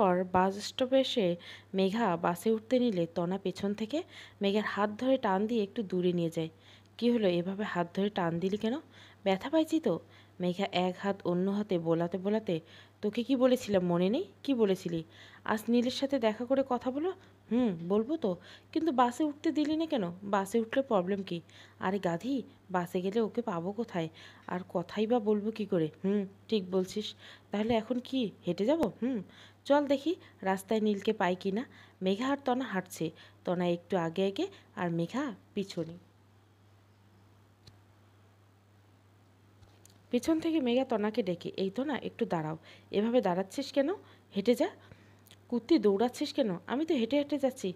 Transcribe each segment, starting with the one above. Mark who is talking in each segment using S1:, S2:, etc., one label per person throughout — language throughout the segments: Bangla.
S1: পর বাস স্টপে এসে মেঘা বাসে উঠতে নিলে তনা পেছন থেকে মেঘার হাত ধরে টান দিয়ে একটু দূরে নিয়ে যায়। কি হলো, এভাবে হাত ধরে টান দিলি কেন? ব্যথা পাইছি তো। মেঘা এক হাত অন্য হাতে বোলাতে বোলাতে, তোকে কি বলেছিলাম মনে নেই? কি বলেছিলি? আজ নীলের সাথে দেখা করে কথা বলো। বলবো তো, কিন্তু বাসে উঠতে দিলি না কেন? বাসে উঠলে প্রবলেম কি? আরে গাধি, বাসে গেলে ওকে পাবো কোথায়? আর কথাই বা বলবো কি করে? ঠিক বলছিস। তাহলে এখন কি হেঁটে যাব? চল দেখি রাস্তায় নীলকে পাই কি না। মেঘা আর তনা হাঁটছে, তনা একটু আগে আগে আর মেঘা পিছনে। পেছন থেকে মেঘা তনাকে ডেকে, এই তো না, একটু দাঁড়াও। এভাবে দাঁড়াচ্ছিস কেন? হেঁটে যা। কুত্তি, দৌড়াচ্ছিস কেন? আমি তো হেঁটে হেঁটে যাচ্ছি।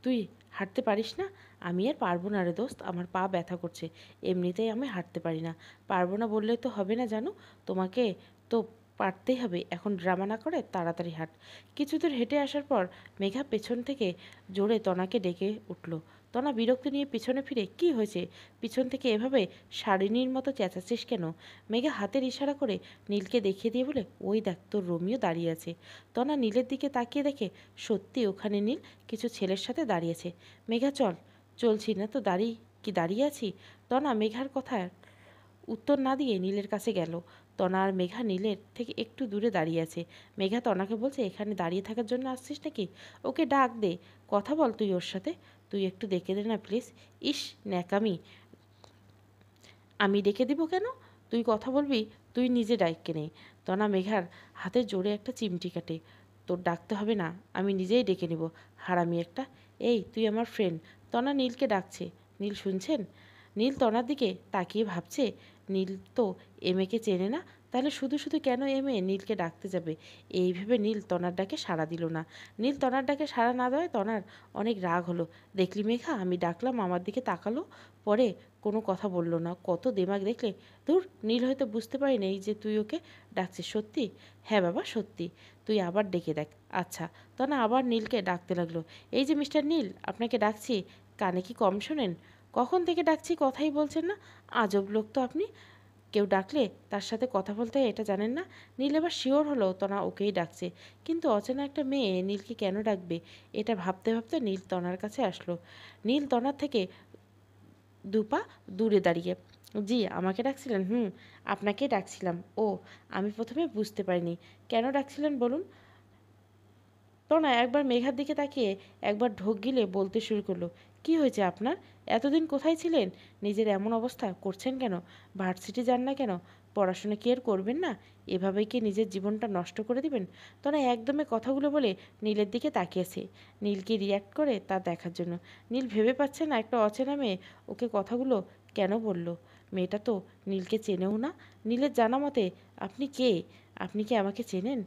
S1: তুই হাঁটতে পারিস না? আমি আর পারবো না রে দোস্ত, আমার পা ব্যথা করছে। এমনিতেই আমি হাঁটতে পারি না। পারবো না বললে তো হবে না জানো, তোমাকে তো পারতেই হবে। এখন ড্রামা না করে তাড়াতাড়ি হাঁট। কিছু দূর হেঁটে আসার পর মেঘা পেছন থেকে জোরে তনাকে ডেকে উঠল। তনা বিরক্তি নিয়ে পিছনে ফিরে, কি হয়েছে? পিছন থেকে এভাবে শাড়িনীর মতো চেঁচাচ্ছিস কেন? মেঘা হাতের ইশারা করে নীলকে দেখিয়ে দিয়ে বলে, ওই দেখ তোর রোমিও দাঁড়িয়ে আছে। তনা নীলের দিকে তাকিয়ে দেখে সত্যি ওখানে নীল কিছু ছেলের সাথে দাঁড়িয়েছে। মেঘা চল। চলছি না তো, দাঁড়িয়ে আছি। তনা মেঘার কথার উত্তর না দিয়ে নীলের কাছে গেল। তনা আর মেঘা নীলের থেকে একটু দূরে দাঁড়িয়ে আছে। মেঘা তনাকে বলছে, এখানে দাঁড়িয়ে থাকার জন্য আসছিস নাকি? ওকে ডাক দে, কথা বল তুই ওর সাথে। তুই একটু দেখে দে না প্লিজ। ইস, ন্যাকামি। আমি ডেকে দিব কেন? তুই কথা বলবি, তুই নিজে ডাইকে নে। তনা মেঘার হাতে জোরে একটা চিমটি কাটে। তোর ডাকতে হবে না, আমি নিজেই ডেকে নেব। হারামি একটা। এই তুই আমার ফ্রেন্ড। তনা নীলকে ডাকছে। নীল শুনছেন? নীল তনার দিকে তাকিয়ে ভাবছে, নীল তো এমেকে চেনে না, তাহলে শুধু শুধু কেন এমে নীলকে ডাকতে যাবে? এই ভেবে নীল তনার ডাকে সাড়া দিল না। নীল তনার ডাকে সাড়া না দেওয়ায় তনার অনেক রাগ হলো। দেখলি মেঘা, আমি ডাকলাম, আমার দিকে তাকালো, পরে কোনো কথা বলল না। কত দেমাগ দেখলে। ধুর, নীল হয়তো বুঝতে পারিনি যে তুই ওকে ডাকছিস। সত্যি? হ্যাঁ বাবা, সত্যি। তুই আবার ডেকে দেখ। আচ্ছা। তনা আবার নীলকে ডাকতে লাগলো। এই যে মিস্টার নীল, আপনাকে ডাকছি, কানে কি কম শোনেন? কখন থেকে ডাকছি, কথাই বলছেন না। আজব লোক তো আপনি। কেউ ডাকলে তার সাথে কথা বলতে হয় এটা জানেন না? নীল এবার শিওর হলো তনা ওকেই ডাকছে, কিন্তু অচেনা একটা মেয়ে নীলকে কেন ডাকবে, এটা ভাবতে ভাবতে নীল তনার কাছে আসলো। নীল তনার থেকে দুপা দূরে দাঁড়িয়ে, জি আমাকে ডাকছিলেন? আপনাকেই ডাকছিলাম। ও, আমি প্রথমে বুঝতে পারিনি। কেন ডাকছিলেন বলুন? তনা একবার মেঘার দিকে তাকিয়ে একবার ঢোক গিলে বলতে শুরু করলো, কি হয়েছে আপনার? এতদিন কোথায় ছিলেন? নিজের এমন অবস্থা করছেন কেন? ভার্সিটি যান না কেন? পড়াশোনা কি আর করবেন না? এভাবেই কি নিজের জীবনটা নষ্ট করে দিবেন? তনা একদমে কথাগুলো বলে নীলের দিকে তাকিয়েছে, নীল কি রিয়্যাক্ট করে তা দেখার জন্য। নীল ভেবে পাচ্ছে না একটা অচেনা মেয়ে ওকে কথাগুলো কেন বলল। মেয়েটা তো নীলকে চেনেও না। নীলের জানা মতে, আপনি কে? আপনি কি আমাকে চেনেন?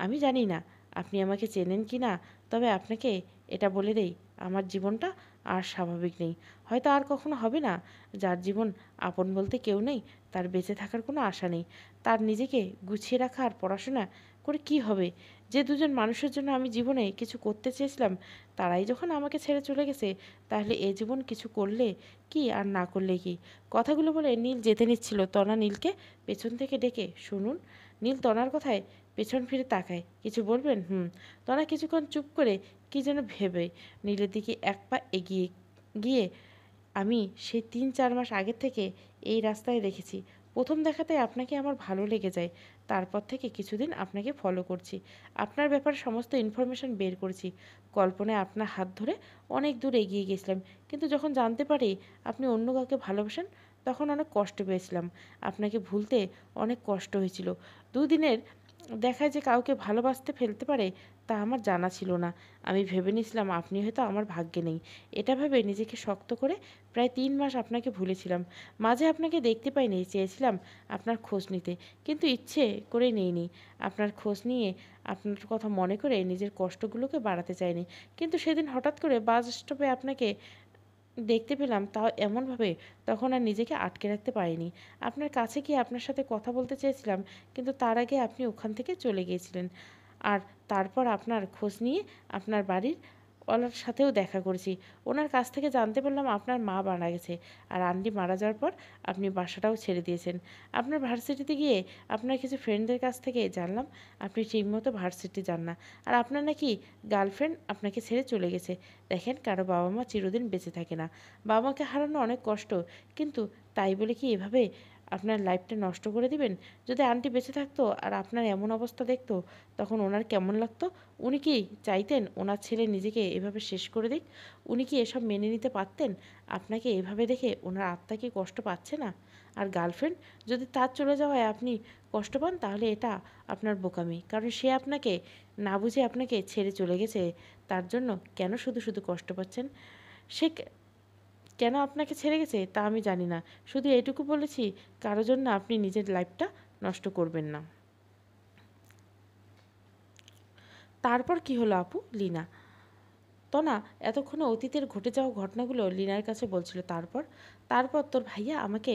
S1: আমি জানি না আপনি আমাকে চেনেন কি না, তবে আপনাকে এটা বলে দেই, আমার জীবনটা আর স্বাভাবিক নেই, হয়তো আর কখনো হবে না। যার জীবন আপন বলতে কেউ নেই, তার বেঁচে থাকার কোনো আশা নেই, তার নিজেকে গুছিয়ে রাখা আর পড়াশোনা করে কি হবে? যে দুজন মানুষের জন্য আমি জীবনে কিছু করতে চেয়েছিলাম, তারাই যখন আমাকে ছেড়ে চলে গেছে, তাহলে এ জীবন কিছু করলে কি আর না করলে কি? কথাগুলো বলে নীল যেতে নিচ্ছিল, তনা নীলকে পেছন থেকে ডেকে, শুনুন। নীল তনার কথায় পেছন ফিরে তাকায়, কিছু বলবেন? তনা কিছুক্ষণ চুপ করে কি যেন ভেবে নীলের দিকে এক পা এগিয়ে গিয়ে, আমি সেই ৩-৪ মাস আগের থেকে এই রাস্তায় দেখেছি। প্রথম দেখাতে আপনাকে আমার ভালো লেগে যায়, তারপর থেকে কিছুদিন আপনাকে ফলো করছি, আপনার ব্যাপারে সমস্ত ইনফরমেশন বের করেছি। কল্পনায় আপনার হাত ধরে অনেক দূর এগিয়ে গেছিলাম, কিন্তু যখন জানতে পারি আপনি অন্য কাউকে ভালোবাসেন, তখন অনেক কষ্ট পেয়েছিলাম। আপনাকে ভুলতে অনেক কষ্ট হয়েছিল। দুদিনের দেখায় যে কাউকে ভালোবাসতে ফেলতে পারে, তা আমার জানা ছিল না। আমি ভেবে নিয়েছিলাম আপনি হয়তো আমার ভাগ্যে নেই। এটা ভেবে নিজেকে শক্ত করে প্রায় ৩ মাস আপনাকে ভুলেছিলাম। মাঝে আপনাকে দেখতে পাইনি, চেয়েছিলাম আপনার খোঁজ নিতে, কিন্তু ইচ্ছে করে নেইনি। আপনার খোঁজ নিয়ে আপনার কথা মনে করে নিজের কষ্টগুলোকে বাড়াতে চাইনি, কিন্তু সেদিন হঠাৎ করে বাস স্টপে আপনাকে দেখতে পেলাম, তাও এমনভাবে, তখন আর নিজেকে আটকে রাখতে পারিনি। আপনার কাছে গিয়ে আপনার সাথে কথা বলতে চেয়েছিলাম, কিন্তু তার আগে আপনি ওখান থেকে চলে গিয়েছিলেন। আর তারপর আপনার খোঁজ নিয়ে আপনার বাড়ির ওনার সাথেও দেখা করেছি। ওনার কাছ থেকে জানতে পারলাম আপনার মা মারা গেছে, আর আন্টি মারা যাওয়ার পর আপনি বাসাটাও ছেড়ে দিয়েছেন। আপনার ভার্সিটিতে গিয়ে আপনার কিছু ফ্রেন্ডদের কাছ থেকে জানলাম আপনি ঠিকমতো ভার্সিটি যান না, আর আপনার নাকি গার্লফ্রেন্ড আপনাকে ছেড়ে চলে গেছে। দেখেন, কারো বাবা মা চিরদিন বেঁচে থাকে না। বাবা মাকে হারানো অনেক কষ্ট, কিন্তু তাই বলে কি এভাবে আপনার লাইফটা নষ্ট করে দিবেন? যদি আন্টি বেঁচে থাকতো আর আপনার এমন অবস্থা দেখতো, তখন ওনার কেমন লাগতো? উনি কি চাইতেন ওনার ছেলে নিজেকে এভাবে শেষ করে দিক? উনি কি এসব মেনে নিতে পারতেন? আপনাকে এভাবে দেখে ওনার আত্মা কি কষ্ট পাচ্ছে না? আর গার্লফ্রেন্ড যদি তার চলে যাওয়ায় আপনি কষ্ট পান, তাহলে এটা আপনার বোকামি। কারণ সে আপনাকে না বুঝে আপনাকে ছেড়ে চলে গেছে, তার জন্য কেন শুধু শুধু কষ্ট পাচ্ছেন? সে কেন আপনাকে ছেড়ে গেছে তা আমি জানি না, শুধু এটুকু বলেছি কারোর জন্য আপনি নিজের লাইফটা নষ্ট করবেন না। তারপর কি হলো আপু? লীনা তনা এতক্ষণে অতীতের ঘটে যাওয়া ঘটনাগুলো লীনার কাছে বলছিল। তারপর তারপর তোর ভাইয়া আমাকে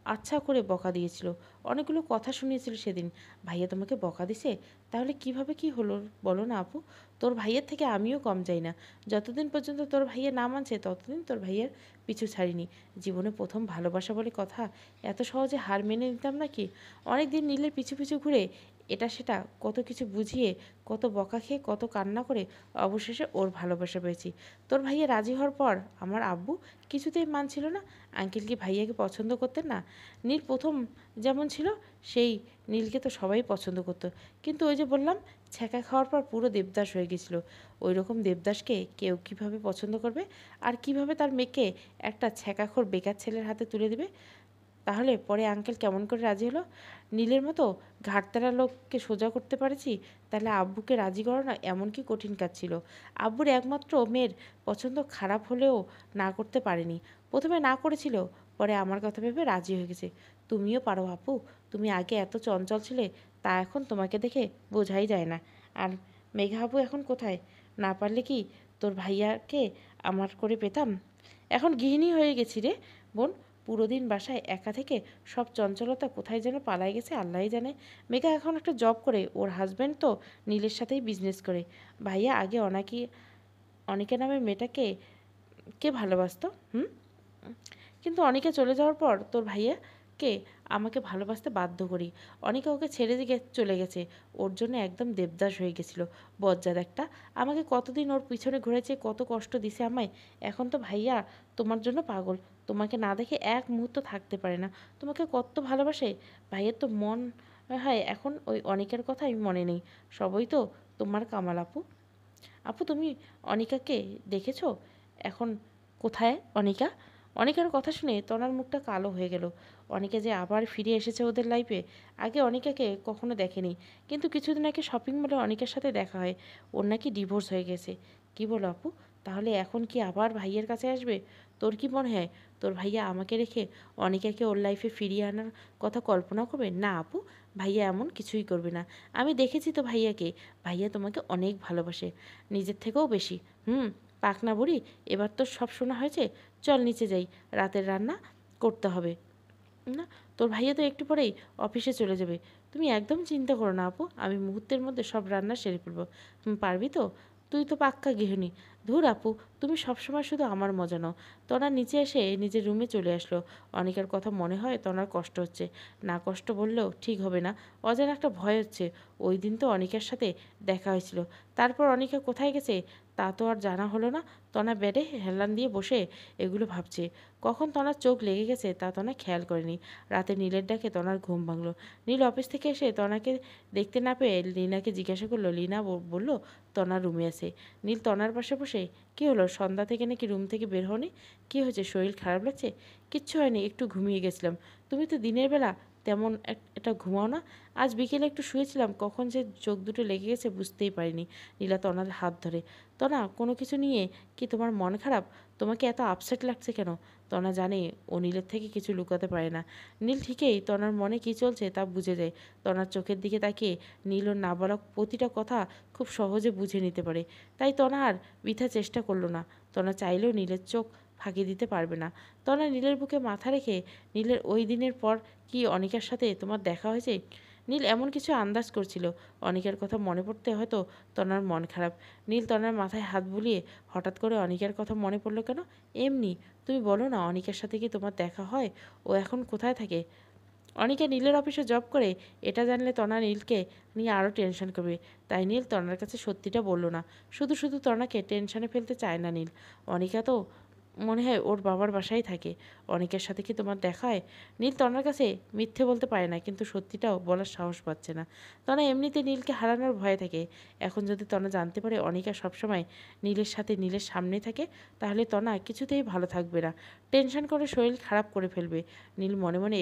S1: আচ্ছা করে বকা দিয়েছিল, অনেকগুলো কথা শুনিয়েছিল সেদিন। ভাইয়া তোমাকে বকা দিছে? তাহলে কিভাবে কি হলো বলো না আপু? তোর ভাইয়ের থেকে আমিও কম যাই না। যতদিন পর্যন্ত তোর ভাইয়া না মানছে ততদিন তোর ভাইয়ের পিছু ছাড়িনি। জীবনে প্রথম ভালোবাসা বলে কথা, এত সহজে হার মেনে নিতাম নাকি? অনেক দিন নীলের পিছু পিছু ঘুরে এটা সেটা কত কিছু বুঝিয়ে, কত বকা খেয়ে, কত কান্না করে অবশেষে ওর ভালোবাসা পেয়েছি। তোর ভাইয়া রাজি হওয়ার পর আমার আব্বু কিছুতেই মানছিল না। আঙ্কেল কি ভাইয়াকে পছন্দ করতেন না? নীল প্রথম যেমন ছিল সেই নীলকে তো সবাই পছন্দ করতো, কিন্তু ওই যে বললাম, ছ্যাঁকা খাওয়ার পর পুরো দেবদাস হয়ে গেছিল। ওই রকম দেবদাসকে কেউ কিভাবে পছন্দ করবে? আর কিভাবে তার মেয়েকে একটা ছ্যাঁকাখোর বেকার ছেলের হাতে তুলে দিবে? তাহলে পরে আঙ্কেল কেমন করে রাজি হলো? নীলের মতো ঘাটতেরা লোককে সোজা করতে পারেছি, তাহলে আব্বুকে রাজি করানো এমন কি কঠিন কাজ ছিল? আব্বুর একমাত্র মেয়ের পছন্দ খারাপ হলেও না করতে পারেনি। প্রথমে না করেছিল, পরে আমার কথা ভেবে রাজি হয়ে গেছে। তুমিও পারো আপু, তুমি আগে এত চঞ্চল ছিলে, তা এখন তোমাকে দেখে বোঝাই যায় না। আর মেঘা আপু এখন কোথায়? না পারলে কি তোর ভাইয়াকে আমার করে পেতাম? এখন গৃহিণী হয়ে গেছি রে বোন। পুরো দিন বাসায় একা থেকে সব চঞ্চলতা কোথায় যেন পালায় গেছে আল্লাহই জানে। মেঘা এখন একটা জব করে, ওর হাজব্যান্ড তো নীলের সাথেই বিজনেস করে। ভাইয়া আগে অনিকা নামের মেয়েটাকে কে ভালোবাসতো? হুম? কিন্তু অনিকা চলে যাওয়ার পর তোর ভাইয়াকে আমাকে ভালোবাসতে বাধ্য করি। অনিকা ওকে ছেড়ে দিয়ে চলে গেছে, ওর জন্য একদম দেবদাস হয়ে গেছিল। বজ্জাত একটা, আমাকে কতদিন ওর পিছনে ঘুরেছে, কত কষ্ট দিছে আমায়। এখন তো ভাইয়া তোমার জন্য পাগল, তোমাকে না দেখে এক মুহূর্ত থাকতে পারে না। তোমাকে কত ভালোবাসে। ভাইয়ের তো মন হয় এখন ওই অনিকার কথাই মনে নেই। সবই তো তোমার কামাল আপু। আপু তুমি অনিকাকে দেখেছো? এখন কোথায় অনিকা? অনিকার কথা শুনে তনার মুখটা কালো হয়ে গেল। অনিকা যে আবার ফিরে এসেছে ওদের লাইফে। আগে অনিকাকে কখনো দেখেনি, কিন্তু কিছুদিন আগে শপিং মলে অনিকার সাথে দেখা হয়। ওর নাকি ডিভোর্স হয়ে গেছে। কি বলো আপু? তাহলে এখন কি আবার ভাইয়ের কাছে আসবে? তোর কি মনে হয় তোর ভাইয়া আমাকে রেখে অনিকাকে ওর লাইফে ফিরিয়ে আনার কথা কল্পনা করবে? না আপু, ভাইয়া এমন কিছুই করবে না। আমি দেখেছি তো ভাইয়াকে, ভাইয়া তোমাকে অনেক ভালোবাসে, নিজের থেকেও বেশি। হুম, পাকনা বুড়ি, এবার তো সব শোনা হয়েছে, চল নিচে যাই, রাতের রান্না করতে হবে। না, তোর ভাইয়া তো একটু পরেই অফিসে চলে যাবে। তুমি একদম চিন্তা করো না আপু, আমি মুহূর্তের মধ্যে সব রান্না সেরে ফেলবো। তুমি পারবি তো? তুই তো পাক্কা গৃহিণী। ধুর আপু, তুমি সবসময় শুধু আমার মজা নাও। তনার নিচে এসে নিজের রুমে চলে আসলো। অনিকার কথা মনে হয় তনার কষ্ট হচ্ছে। না কষ্ট বললেও ঠিক হবে না, অজানা একটা ভয় হচ্ছে। ওই দিন তো অনিকার সাথে দেখা হয়েছিল, তারপর অনিকা কোথায় গেছে তা তো আর জানা হলো না। তনা বেডে হেলান দিয়ে বসে এগুলো ভাবছে। কখন তনার চোখ লেগে গেছে তা তনা খেয়াল করেনি। রাতে নীলের ডাকে তনার ঘুম ভাঙলো। নীল অফিস থেকে এসে তনাকে দেখতে না পেয়ে লীনাকে জিজ্ঞাসা করলো। লীনা বলল তনার রুমে আছে। নীল তনার পাশে বসে, কী হলো, সন্ধ্যা থেকে নাকি রুম থেকে বের হওনি? কী হয়েছে, শরীর খারাপ লাগছে? কিচ্ছু হয়নি, একটু ঘুমিয়ে গেছিলাম। তুমি তো দিনের বেলা তেমন এটা ঘুমাও না। আজ বিকেলে একটু শুয়েছিলাম, কখন যে চোখ দুটো লেগে গেছে বুঝতেই পারিনি। নীলা তনার হাত ধরে, তনা কোনো কিছু নিয়ে কি তোমার মন খারাপ? তোমাকে এত আপসেট লাগছে কেন? তনা জানে ও নীলের থেকে কিছু লুকাতে পারে না। নীল ঠিকই তনার মনে কী চলছে তা বুঝে যায়। তনার চোখের দিকে তাকিয়ে নীল ওর না বলা প্রতিটা কথা খুব সহজে বুঝে নিতে পারে। তাই তনা আর বৃথা চেষ্টা করলো না। তনা চাইলেও নীলের চোখ ফাঁকি দিতে পারবে না। তনা নীলের বুকে মাথা রেখে, নীলের ওই দিনের পর কি অনিকার সাথে তোমার দেখা হয়েছে? নীল এমন কিছু আন্দাজ করছিল। অনিকার কথা মনে পড়তে হয়তো তনার মন খারাপ। নীল তনার মাথায় হাত বুলিয়ে, হঠাৎ করে অনিকার কথা মনে পড়লো কেন? এমনি। তুমি বলো না, অনিকার সাথে কি তোমার দেখা হয়? ও এখন কোথায় থাকে? অনিকা নীলের অফিসে জব করে। এটা জানলে তনা নীলকে নিয়ে আরও টেনশন করবে। তাই নীল তনার কাছে সত্যিটা বলল না। শুধু শুধু তনাকে টেনশনে ফেলতে চায় না নীল। অনিকা তো মনে হয় ওর বাবার বাসায় থাকে। অনিকার সাথে কি তোমার দেখা হয়? নীল তনার কাছে মিথ্যে বলতে পারে না, কিন্তু সত্যিটাও বলার সাহস পাচ্ছে না। তনা এমনিতে নীলকে হারানোর ভয়ে থাকে। এখন যদি তনা জানতে পারে অনিকা সবসময় নীলের সাথে, নীলের সামনে থাকে, তাহলে তনা কিছুতেই ভালো থাকবে না। টেনশন করে শরীর খারাপ করে ফেলবে। নীল মনে মনে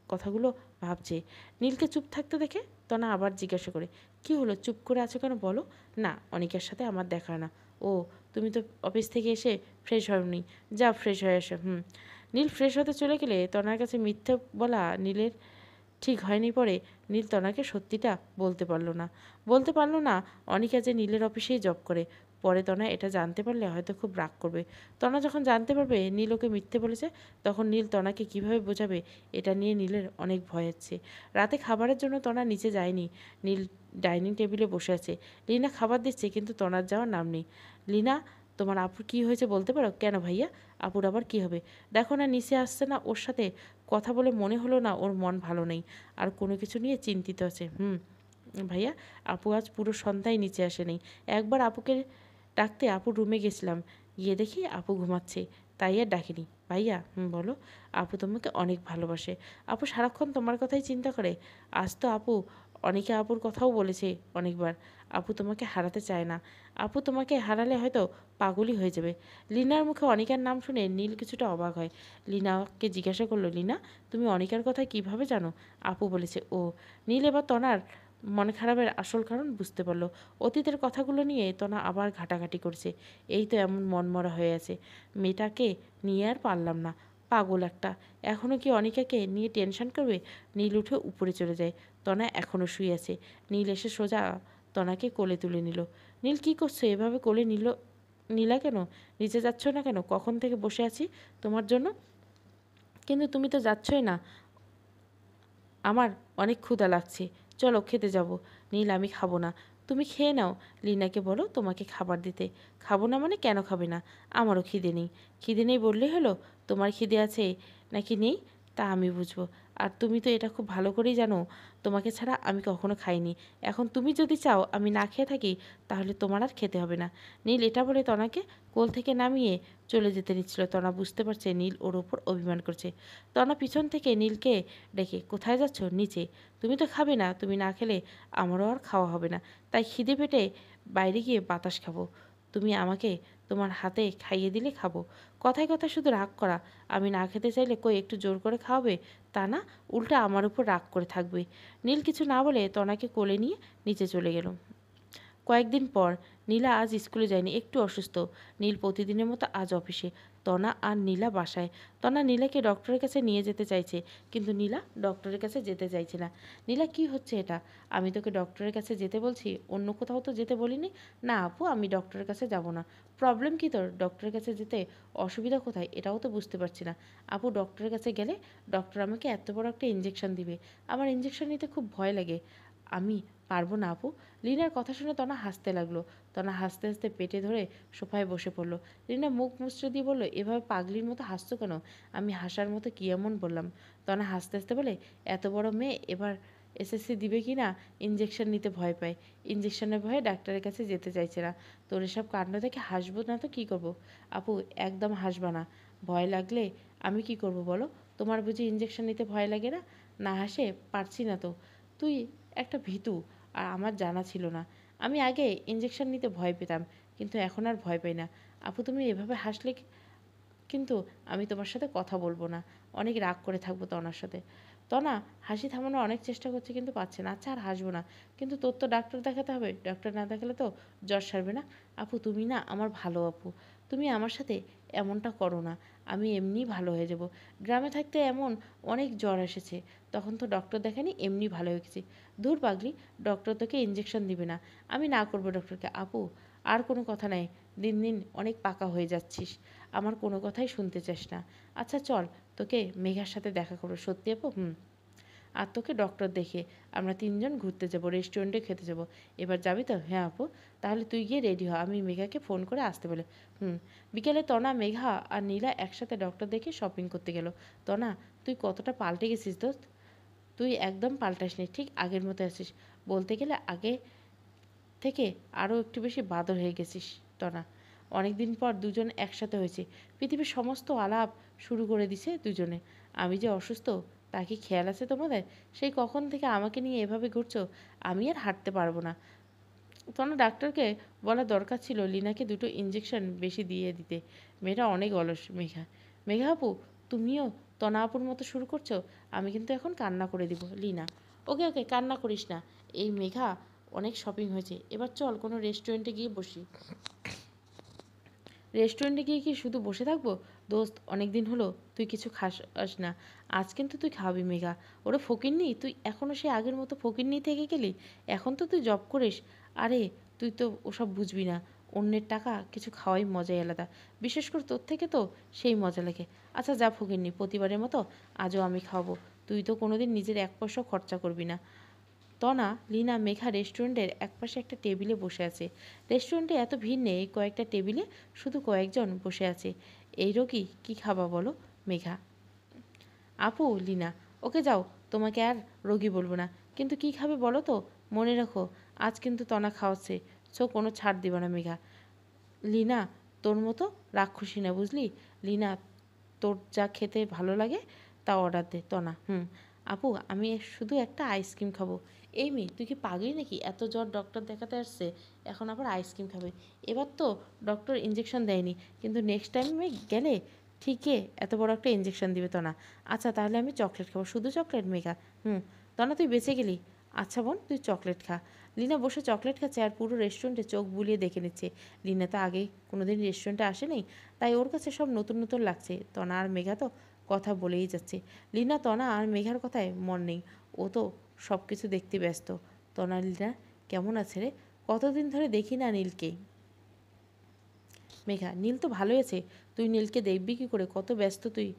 S1: কথাগুলো ভাবছে। নীলকে চুপ থাকতে দেখে তনা আবার জিজ্ঞাসা করে, কি হলো, চুপ করে আছো কেন, বলো না। অনিকার সাথে আমার দেখা না। ও, তুমি তো অফিস থেকে এসে ফ্রেশ হওনি। যা ফ্রেশ হয়ে আসো। নীল ফ্রেশ হতে চলে গেলে তনার কাছে মিথ্যে বলা নীলের ঠিক হয়নি। পরে নীল তনাকে সত্যিটা বলতে পারলো না অনিকা যে নীলের অফিসেই জব করে। পরে তনা এটা জানতে পারলে হয়তো খুব রাগ করবে। তনা যখন জানতে পারবে নীল ওকে মিথ্যে বলেছে, তখন নীল তনাকে কিভাবে বোঝাবে, এটা নিয়ে নীলের অনেক ভয় হচ্ছে। রাতে খাবারের জন্য তনা নিচে যায়নি। নীল ডাইনিং টেবিলে বসে আছে। লিনা খাবার দিচ্ছে, কিন্তু তনার যাওয়ার নাম নেই। লিনা, তোমার আপুর কী হয়েছে বলতে পারো? কেন ভাইয়া, আপুর আবার কী হবে? দেখো না, নিচে আসছে না, ওর সাথে কথা বলে মনে হলো না ওর মন ভালো নেই, আর কোনো কিছু নিয়ে চিন্তিত আছে। ভাইয়া, আপু আজ পুরো সন্ধ্যায় নিচে আসেনি। একবার আপুকে ডাকতে আপুর রুমে গেছিলাম, গিয়ে দেখি আপু ঘুমাচ্ছে, তাই আর ডাকিনি। ভাইয়া, বলো। আপু তোমাকে অনেক ভালোবাসে। আপু সারাক্ষণ তোমার কথাই চিন্তা করে। আজ তো আপু অনেকে আপুর কথাও বলেছে অনেকবার। আপু তোমাকে হারাতে চায় না। আপু তোমাকে হারালে হয়তো পাগলই হয়ে যাবে। লিনার মুখে অনিকার নাম শুনে নীল কিছুটা অবাক হয়। লিনাকে জিজ্ঞাসা করলো, লিনা, তুমি অনিকার কথা কিভাবে জানো? আপু বলেছে। ও। নীল এবার তনার মন খারাপের আসল কারণ বুঝতে পারল। অতীতের কথাগুলো নিয়ে তনা আবার ঘাটাঘাটি করছে। এই তো এমন মনমরা হয়ে আছে, মেয়েটাকে নিয়ে আর পারলাম না। পাগল একটা। এখনও কি অনিকাকে নিয়ে টেনশন করবে? নীল উঠে উপরে চলে যায়। তনা এখনও শুয়ে আছে। নীল এসে সোজা তনাকে কোলে তুলে নিল। নীল, কী করছো? এভাবে কোলে নিলা কেন? নিচে যাচ্ছ না কেন? কখন থেকে বসে আছি তোমার জন্য, কিন্তু তুমি তো যাচ্ছই না। আমার অনেক ক্ষুধা লাগছে, চলো খেতে যাব। নীল, আমি খাবো না। তুমি খেয়ে নাও। লিনাকে বলো তোমাকে খাবার দিতে। খাবো না মানে? কেন খাবে না? আমারও খিদে নেই। খিদে নেই বললেই হলো? তোমার খিদে আছে নাকি নেই তা আমি বুঝবো। আর তুমি তো এটা খুব ভালো করেই জানো তোমাকে ছাড়া আমি কখনো খাইনি। এখন তুমি যদি চাও আমি না খেয়ে থাকি, তাহলে তোমার আর খেতে হবে না। নীল এটা বলে তনাকে কোল থেকে নামিয়ে চলে যেতে নিচ্ছিল। তনা বুঝতে পারছে নীল ওর ওপর অভিমান করছে। তনা পিছন থেকে নীলকে ডেকে, কোথায় যাচ্ছ? নিচে। তুমি তো খাবে না, তুমি না খেলে আমারও আর খাওয়া হবে না। তাই খিদে পেটে বাইরে গিয়ে বাতাস খাবো। তুমি আমাকে তোমার হাতে খাইয়ে দিলে খাবো। কথায় কথায় শুধু রাগ করা। আমি না খেতে চাইলে কই একটু জোর করে খাওয়াবে? তা না, উল্টা আমার উপর রাগ করে থাকবে। নীল কিছু না বলে তনাকে কোলে নিয়ে নিচে চলে গেল। কয়েকদিন পর নীলা আজ স্কুলে যায়নি, একটু অসুস্থ। নীল প্রতিদিনের মতো আজ অফিসে। তনা আর নীলা বাসায়। তনা নীলাকে ডক্টরের কাছে নিয়ে যেতে চাইছে, কিন্তু নীলা ডক্টরের কাছে যেতে চাইছে না। নীলা, কি হচ্ছে এটা? আমি তোকে ডক্টরের কাছে যেতে বলছি, অন্য কোথাও তো যেতে বলিনি। না আপু, আমি ডক্টরের কাছে যাব না। প্রবলেম কি তোর? ডক্টরের কাছে যেতে অসুবিধা কোথায় এটাও তো বুঝতে পারছি না। আপু, ডক্টরের কাছে গেলে ডক্টর আমাকে এত বড় একটা ইঞ্জেকশন দিবে। আমার ইঞ্জেকশন নিতে খুব ভয় লাগে। আমি পারবো না আপু। লিনার কথা শুনে তনা হাসতে লাগলো। তনা হাসতে হাসতে পেটে ধরে সোফায় বসে পড়লো। লিনা মুখ মুচড়ে দিয়ে বলল, এভাবে পাগলির মতো হাসছো কেন? আমি হাসার মতো কী এমন বললাম? তনা হাসতে হাসতে বলে, এত বড় মেয়ে এবার এসএসসি দিবে কি না, ইঞ্জেকশন নিতে ভয় পায়। ইঞ্জেকশনের ভয়ে ডাক্তারের কাছে যেতে চাইছে না। তোর এসব কাণ্ড দেখে হাসবো না তো কী করবো? আপু, একদম হাসবা না। ভয় লাগলে আমি কি করব বলো? তোমার বুঝি ইঞ্জেকশন নিতে ভয় লাগে না? না হাসে পারছি না তো। তুই একটা ভীতু, আর আমার জানা ছিল না। আমি আগে ইঞ্জেকশন নিতে ভয় পেতাম, কিন্তু এখন আর ভয় পাই না। আপু, তুমি এভাবে হাসলে কিন্তু আমি তোমার সাথে কথা বলবো না। অনেক রাগ করে থাকবো তনার সাথে। তনা হাসি থামানোর অনেক চেষ্টা করছে, কিন্তু পাচ্ছে না। আচ্ছা, আর হাসবো না, কিন্তু তোর তো ডাক্তার দেখাতে হবে। ডাক্তার না দেখালে তো জ্বর সারবে না। আপু, তুমি না আমার ভালো আপু। তুমি আমার সাথে এমনটা করো না। আমি এমনিই ভালো হয়ে যাব। গ্রামে থাকতে এমন অনেক জ্বর এসেছে, তখন তো ডক্টর দেখানি, এমনি ভালো হয়ে গেছি। দূর পাগলি, ডক্টর তোকে ইঞ্জেকশন দিবে না। আমি না করবো ডক্টরকে। আপু, আর কোনো কথা নাই। দিন দিন অনেক পাকা হয়ে যাচ্ছিস। আমার কোনো কথাই শুনতে চাস না। আচ্ছা চল, তোকে মেঘার সাথে দেখা করবো। সত্যি আপু? আর তোকে ডক্টর দেখে আমরা 3 জন ঘুরতে যাব, রেস্টুরেন্টে খেতে যাব। এবার যাবি তো? হ্যাঁ আপু। তাহলে তুই গিয়ে রেডি হ, আমি মেঘাকে ফোন করে আসতে বলে। বিকেলে তনা, মেঘা আর নীলা একসাথে ডক্টর দেখে শপিং করতে গেল। তনা, তুই কতটা পাল্টে গেছিস দোস্ত। তুই একদম পাল্টাসনি, ঠিক আগের মতো আছিস। বলতে গেলে আগে থেকে আরও একটু বেশি বাদর হয়ে গেছিস তনা। অনেকদিন পর দুজন একসাথে হয়েছে, পৃথিবীর সমস্ত আলাপ শুরু করে দিছে দুজনে। আমি যে অসুস্থ তা কি খেয়াল আছে তোমাদের? সেই কখন থেকে আমাকে নিয়ে এভাবে ঘুরছো। আমি আর হাঁটতে পারবো না। তখন ডাক্তারকে বলা দরকার ছিল লিনাকে 2টো ইঞ্জেকশন বেশি দিয়ে দিতে। মেয়েটা অনেক অলস। মেঘা, মেঘা আপু, তুমিও তনা আপুর মতো শুরু করছো? আমি কিন্তু এখন কান্না করে দিব। লিনা, ওকে ওকে, কান্না করিস না। এই মেঘা, অনেক শপিং হয়েছে, এবার চল কোনো রেস্টুরেন্টে গিয়ে বসি। রেস্টুরেন্টে গিয়ে কি শুধু বসে থাকবো? দোস্ত, অনেক দিন হলো তুই কিছু খাস না। আজ কিন্তু তুই খাবি মেঘা। ওরা ফকিন্নি, তুই এখনও সে আগের মতো ফকিন্নি থেকে গেলি। এখন তো তুই জব করিস। আরে, তুই তো ওসব বুঝবি না। অন্যের টাকা কিছু খাওয়াই মজাই আলাদা। বিশেষ করে তোর থেকে তো সেই মজা লাগে। আচ্ছা যা ফকিন্নি, প্রতিবারের মতো আজও আমি খাওয়াবো। তুই তো কোনোদিন নিজের 1 পয়সাও খরচা করবি না। তনা, লিনা, মেঘা রেস্টুরেন্টের একপাশে একটা টেবিলে বসে আছে। রেস্টুরেন্টে এত ভিড় নেই, কয়েকটা টেবিলে শুধু কয়েকজন বসে আছে। এই রোগী কি খাবা বলো? মেঘা, আপু। লিনা, ওকে যাও, তোমাকে আর রোগী বলবো না। কিন্তু কি খাবে বলো তো? মনে রাখো, আজ কিন্তু তনা খাওয়াচ্ছে, কোনো ছাড় দিবে না মেঘা। লিনা, তোর মতো রাক্ষসী না, বুঝলি? লিনা, তোর যা খেতে ভালো লাগে তা অর্ডার দে। তনা, আপু, আমি শুধু একটা আইসক্রিম খাবো। এই মেয়ে, তুই কি পাগলি নাকি? এত জ্বর, ডক্টর দেখাতে আসছে, এখন আবার আইসক্রিম খাবে? এবার তো ডক্টর ইঞ্জেকশন দেয়নি, কিন্তু নেক্সট টাইমে গেলে ঠিকই এত বড় একটা ইঞ্জেকশন দিবে। তনা, আচ্ছা তাহলে আমি চকলেট খাবো। শুধু চকলেট? মেঘা, তনা তুই বেঁচে গেলি। আচ্ছা বোন, তুই চকলেট খা। লিনা বসে চকলেট খাচ্ছে আর পুরো রেস্টুরেন্টে চোখ বুলিয়ে দেখে নিচ্ছে। লিনা তো আগে কোনোদিন রেস্টুরেন্টে আসেনি, তাই ওর কাছে সব নতুন নতুন লাগছে। তনা আর মেঘা তো কথা বলেই যাচ্ছে। লিনা, তনা আর মেঘার কথায় মন নেই, ও তো সব কিছু দেখতে ব্যস্ত। তনা, লিনা কেমন আছে রে? কতদিন ধরে দেখি না নীলকে। মেঘা, নীল তো ভালোই আছে। তুই নীলকে দেখবি কী করে? কত ব্যস্ত তুই,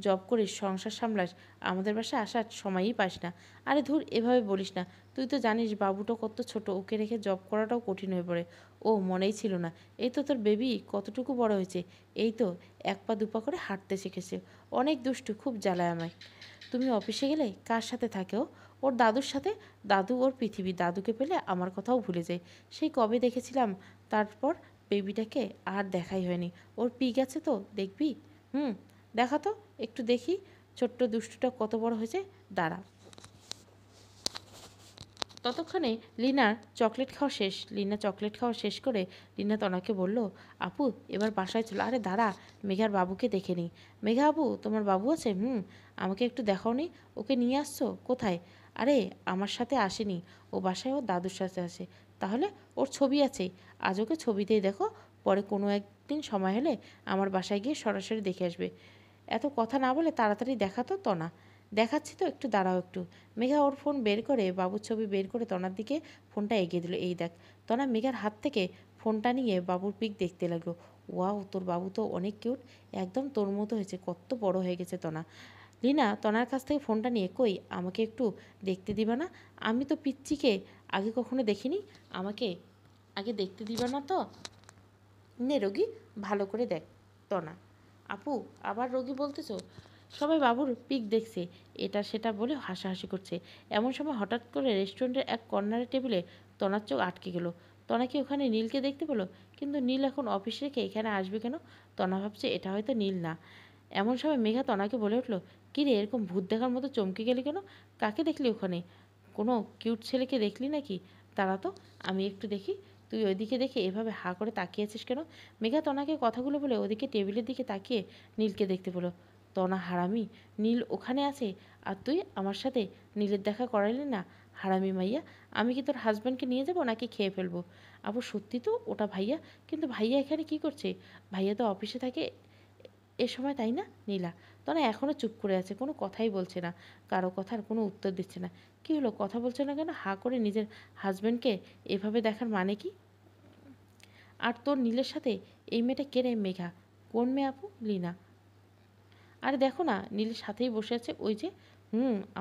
S1: জব করিস, সংসার সামলাস, আমাদের বাসায় আসার সময়ই পাস না। আরে ধুর, এভাবে বলিস না। তুই তো জানিস বাবুটা কত ছোট, ওকে রেখে জব করাটাও কঠিন হয়ে পড়ে। ও, মনেই ছিল না। এই তো তোর বেবি কতটুকু বড় হয়েছে, এই তো 1 পা 2 পা করে হাঁটতে শিখেছে। অনেক দুষ্টু, খুব জ্বালায় আমায়। তুমি অফিসে গেলে কার সাথে থাকে ও? ওর দাদুর সাথে। দাদু ওর পৃথিবী, দাদুকে পেলে আমার কথাও ভুলে যায়। সেই কবে দেখেছিলাম, তারপর বেবিটাকে আর দেখাই হয়নি। ওর পিগ আছে তো, দেখবি? দেখা তো, একটু দেখি ছোট্ট দুষ্টুটা কত বড় হয়েছে। দাঁড়া। ততক্ষণে লিনা চকলেট খাওয়া শেষ করে লিনা তনাকে বলল, আপু এবার বাসায় চলো। আরে দাঁড়া, মেঘার বাবুকে দেখে নিই। মেঘা আপু, তোমার বাবু আছে? আমাকে একটু দেখাও নি। ওকে নিয়ে আসছো কোথায়? আরে, আমার সাথে আসেনি, ও বাসায় ওর দাদুর সাথে আসে। তাহলে ওর ছবি আছে, আজ ওকে ছবিতেই দেখো, পরে কোনো একদিন সময় হলে আমার বাসায় গিয়ে সরাসরি দেখে আসবে। এত কথা না বলে তাড়াতাড়ি দেখাতো তনা। দেখাচ্ছি তো, একটু দাঁড়াও একটু। মেঘা ওর ফোন বের করে, বাবুর ছবি বের করে তনার দিকে ফোনটা এগিয়ে দিল। এই দেখ। তনা মেঘার হাত থেকে ফোনটা নিয়ে বাবুর পিক দেখতে লাগলো। ওয়াও, তোর বাবু তো অনেক কিউট, একদম তোর মতো হয়েছে, কত বড় হয়ে গেছে তনা। লিনা তনার কাছ থেকে ফোনটা নিয়ে, কই আমাকে একটু দেখতে দিবা না? আমি তো পিচ্চিকে আগে কখনো দেখিনি, আমাকে আগে দেখতে দিবা না তো? নে রোগী, ভালো করে দেখ। তনা, আপু আবার রোগী বলতেছো? সবাই বাবুর পিক দেখছে, এটা সেটা বলে হাসাহাসি করছে। এমন সময় হঠাৎ করে রেস্টুরেন্টের এক কর্নারের টেবিলে তনার চোখ আটকে গেল। তনা কি ওখানে নীলকে দেখতে পেলো? কিন্তু নীল এখন অফিস রেখে এখানে আসবে কেন? তনা ভাবছে এটা হয়তো নীল না। এমন সময় মেঘা তনাকে বলে উঠলো, কী রে, এরকম ভূত দেখার মতো চমকে গেলি কেন? কাকে দেখলি ওখানে? কোনো কিউট ছেলেকে দেখলি নাকি? তারা তো, আমি একটু দেখি। তুই ওইদিকে দেখে এভাবে হাঁ করে তাকিয়েছিস কেন? মেঘা তনাকে কথাগুলো বলে ওদিকে টেবিলের দিকে তাকিয়ে নীলকে দেখতে পেলো। তনা, হারামি, নীল ওখানে আছে আর তুই আমার সাথে নীলের দেখা করাইলি না? হারামি মাইয়া, আমি কি তোর হাজব্যান্ডকে নিয়ে যাব নাকি খেয়ে ফেলবো? আবার সত্যি তো ওটা ভাইয়া, কিন্তু ভাইয়া এখানে কি করছে? ভাইয়া তো অফিসে থাকে এ সময়, তাই না? নীলা তনা এখনও চুপ করে আছে, কোনো কথাই বলছে না, কারো কথার কোনো উত্তর দিচ্ছে না। কি হলো, কথা বলছে না কেন? হাঁ করে নিজের হাজব্যান্ডকে এভাবে দেখার মানে কি? আর তোর নীলের সাথে এই মেয়েটা কে রে? মেঘা, কোন মেয়ে আপু? লিনা, আরে দেখো না, নীলের সাথেই বসে আছে ওই যে।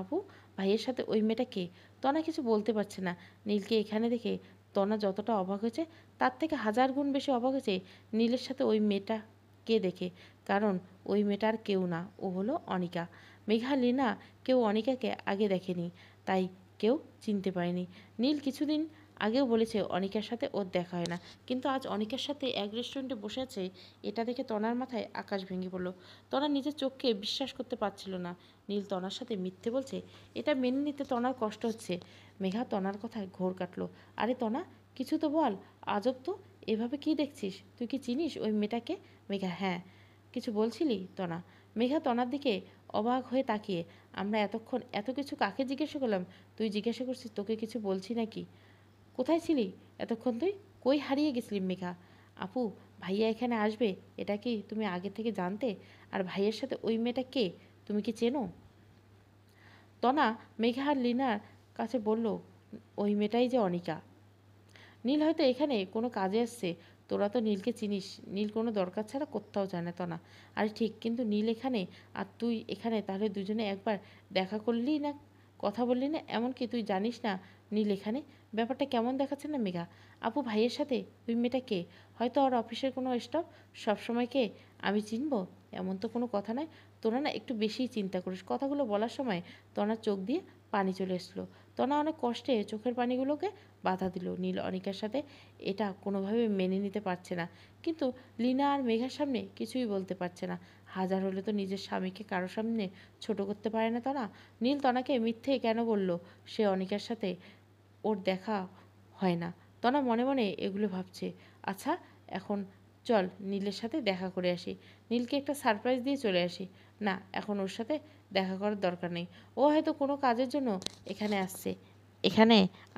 S1: আপু, ভাইয়ের সাথে ওই মেয়েটা কে? তনা কিছু বলতে পারছে না। নীলকে এখানে দেখে তনা যতটা অবাক হয়েছে তার থেকে হাজার গুণ বেশি অবাক হয়েছে নীলের সাথে ওই মেয়েটাকে দেখে। কারণ ওই মেয়েটা আর কেউ না, ও হলো অনিকা। মেঘা, লীনা কেউ অনিকাকে আগে দেখেনি, তাই কেউ চিনতে পারেনি। নীল কিছুদিন আগেও বলেছে অনিকার সাথে ওর দেখা হয় না, কিন্তু আজ অনিকার সাথে এক রেস্টুরেন্টে বসে আছে এটা দেখে তনার মাথায় আকাশ ভেঙে পড়ল। তনা নিজের চোখকে বিশ্বাস করতে পারছিল না। নীল তনার সাথে মিথ্যে বলছে, এটা মেনে নিতে তনার কষ্ট হচ্ছে। মেঘা তনার কথায় ঘোর কাটলো। আরে তনা, কিছু তো বল, আজব তো, এভাবে কি দেখছিস? তুই কি চিনিস ওই মেয়েটাকে? মেঘা, হ্যাঁ। কিছু বলছিলি? তনা। মেঘা তনার দিকে অবাক হয়ে তাকিয়ে, আমরা এতক্ষণ এত কিছু কাকে জিজ্ঞাসা করলাম? তুই জিজ্ঞাসা করছিস তোকে কিছু বলছি নাকি? কোথায় ছিলি এতক্ষণ তুই? কই হারিয়ে গেছিলি মেঘা? আপু, ভাইয়া এখানে আসবে এটা কি তুমি আগে থেকে জানতে? আর ভাইয়ের সাথে ওই মেয়েটা কে, তুমি কি চেনো? তনা মেঘা আর লিনার কাছে বলল, ওই মেয়েটাই যে অনিকা। নীল হয়তো এখানে কোনো কাজে আসছে। তোরা তো নীলকে চিনিস, নীল কোনো দরকার ছাড়া কোথাও যায় না তনা। আরে ঠিক, কিন্তু নীল এখানে আর তুই এখানে, তাহলে দুজনে একবার দেখা করলি না, কথা বললি না? এমনকি তুই জানিস না নীল এখানে? ব্যাপারটা কেমন দেখাচ্ছে না মেঘা? আপু, ভাইয়ের সাথে ওই মেয়েটা কে? হয়তো আর অফিসের কোনো স্টাফ। সবসময় কে আমি চিনবো এমন তো কোনো কথা নয়। তোরা না একটু বেশিই চিন্তা করিস। কথাগুলো বলার সময় তনার চোখ দিয়ে পানি চলে এসলো। তনা অনেক কষ্টে চোখের পানিগুলোকে বাধা দিল। নীল অনিকার সাথে এটা কোনোভাবে মেনে নিতে পারছে না, কিন্তু লীনা আর মেঘার সামনে কিছুই বলতে পারছে না। হাজার হলে তো নিজের স্বামীকে কারো সামনে ছোট করতে পারে না তনা। নীল তনাকে মিথ্যে কেন বলল সে অনিকার সাথে ওর দেখা হয় না? তনা মনে মনে এগুলো ভাবছে। আচ্ছা, এখন চল নীলের সাথে দেখা করে আসি, নীলকে একটা সারপ্রাইজ দিয়ে চলে আসি। না, এখন ওর সাথে দেখা করার দরকার নেই। ও হয়তো কোনো কাজের জন্য এখানে আসছে। এখানে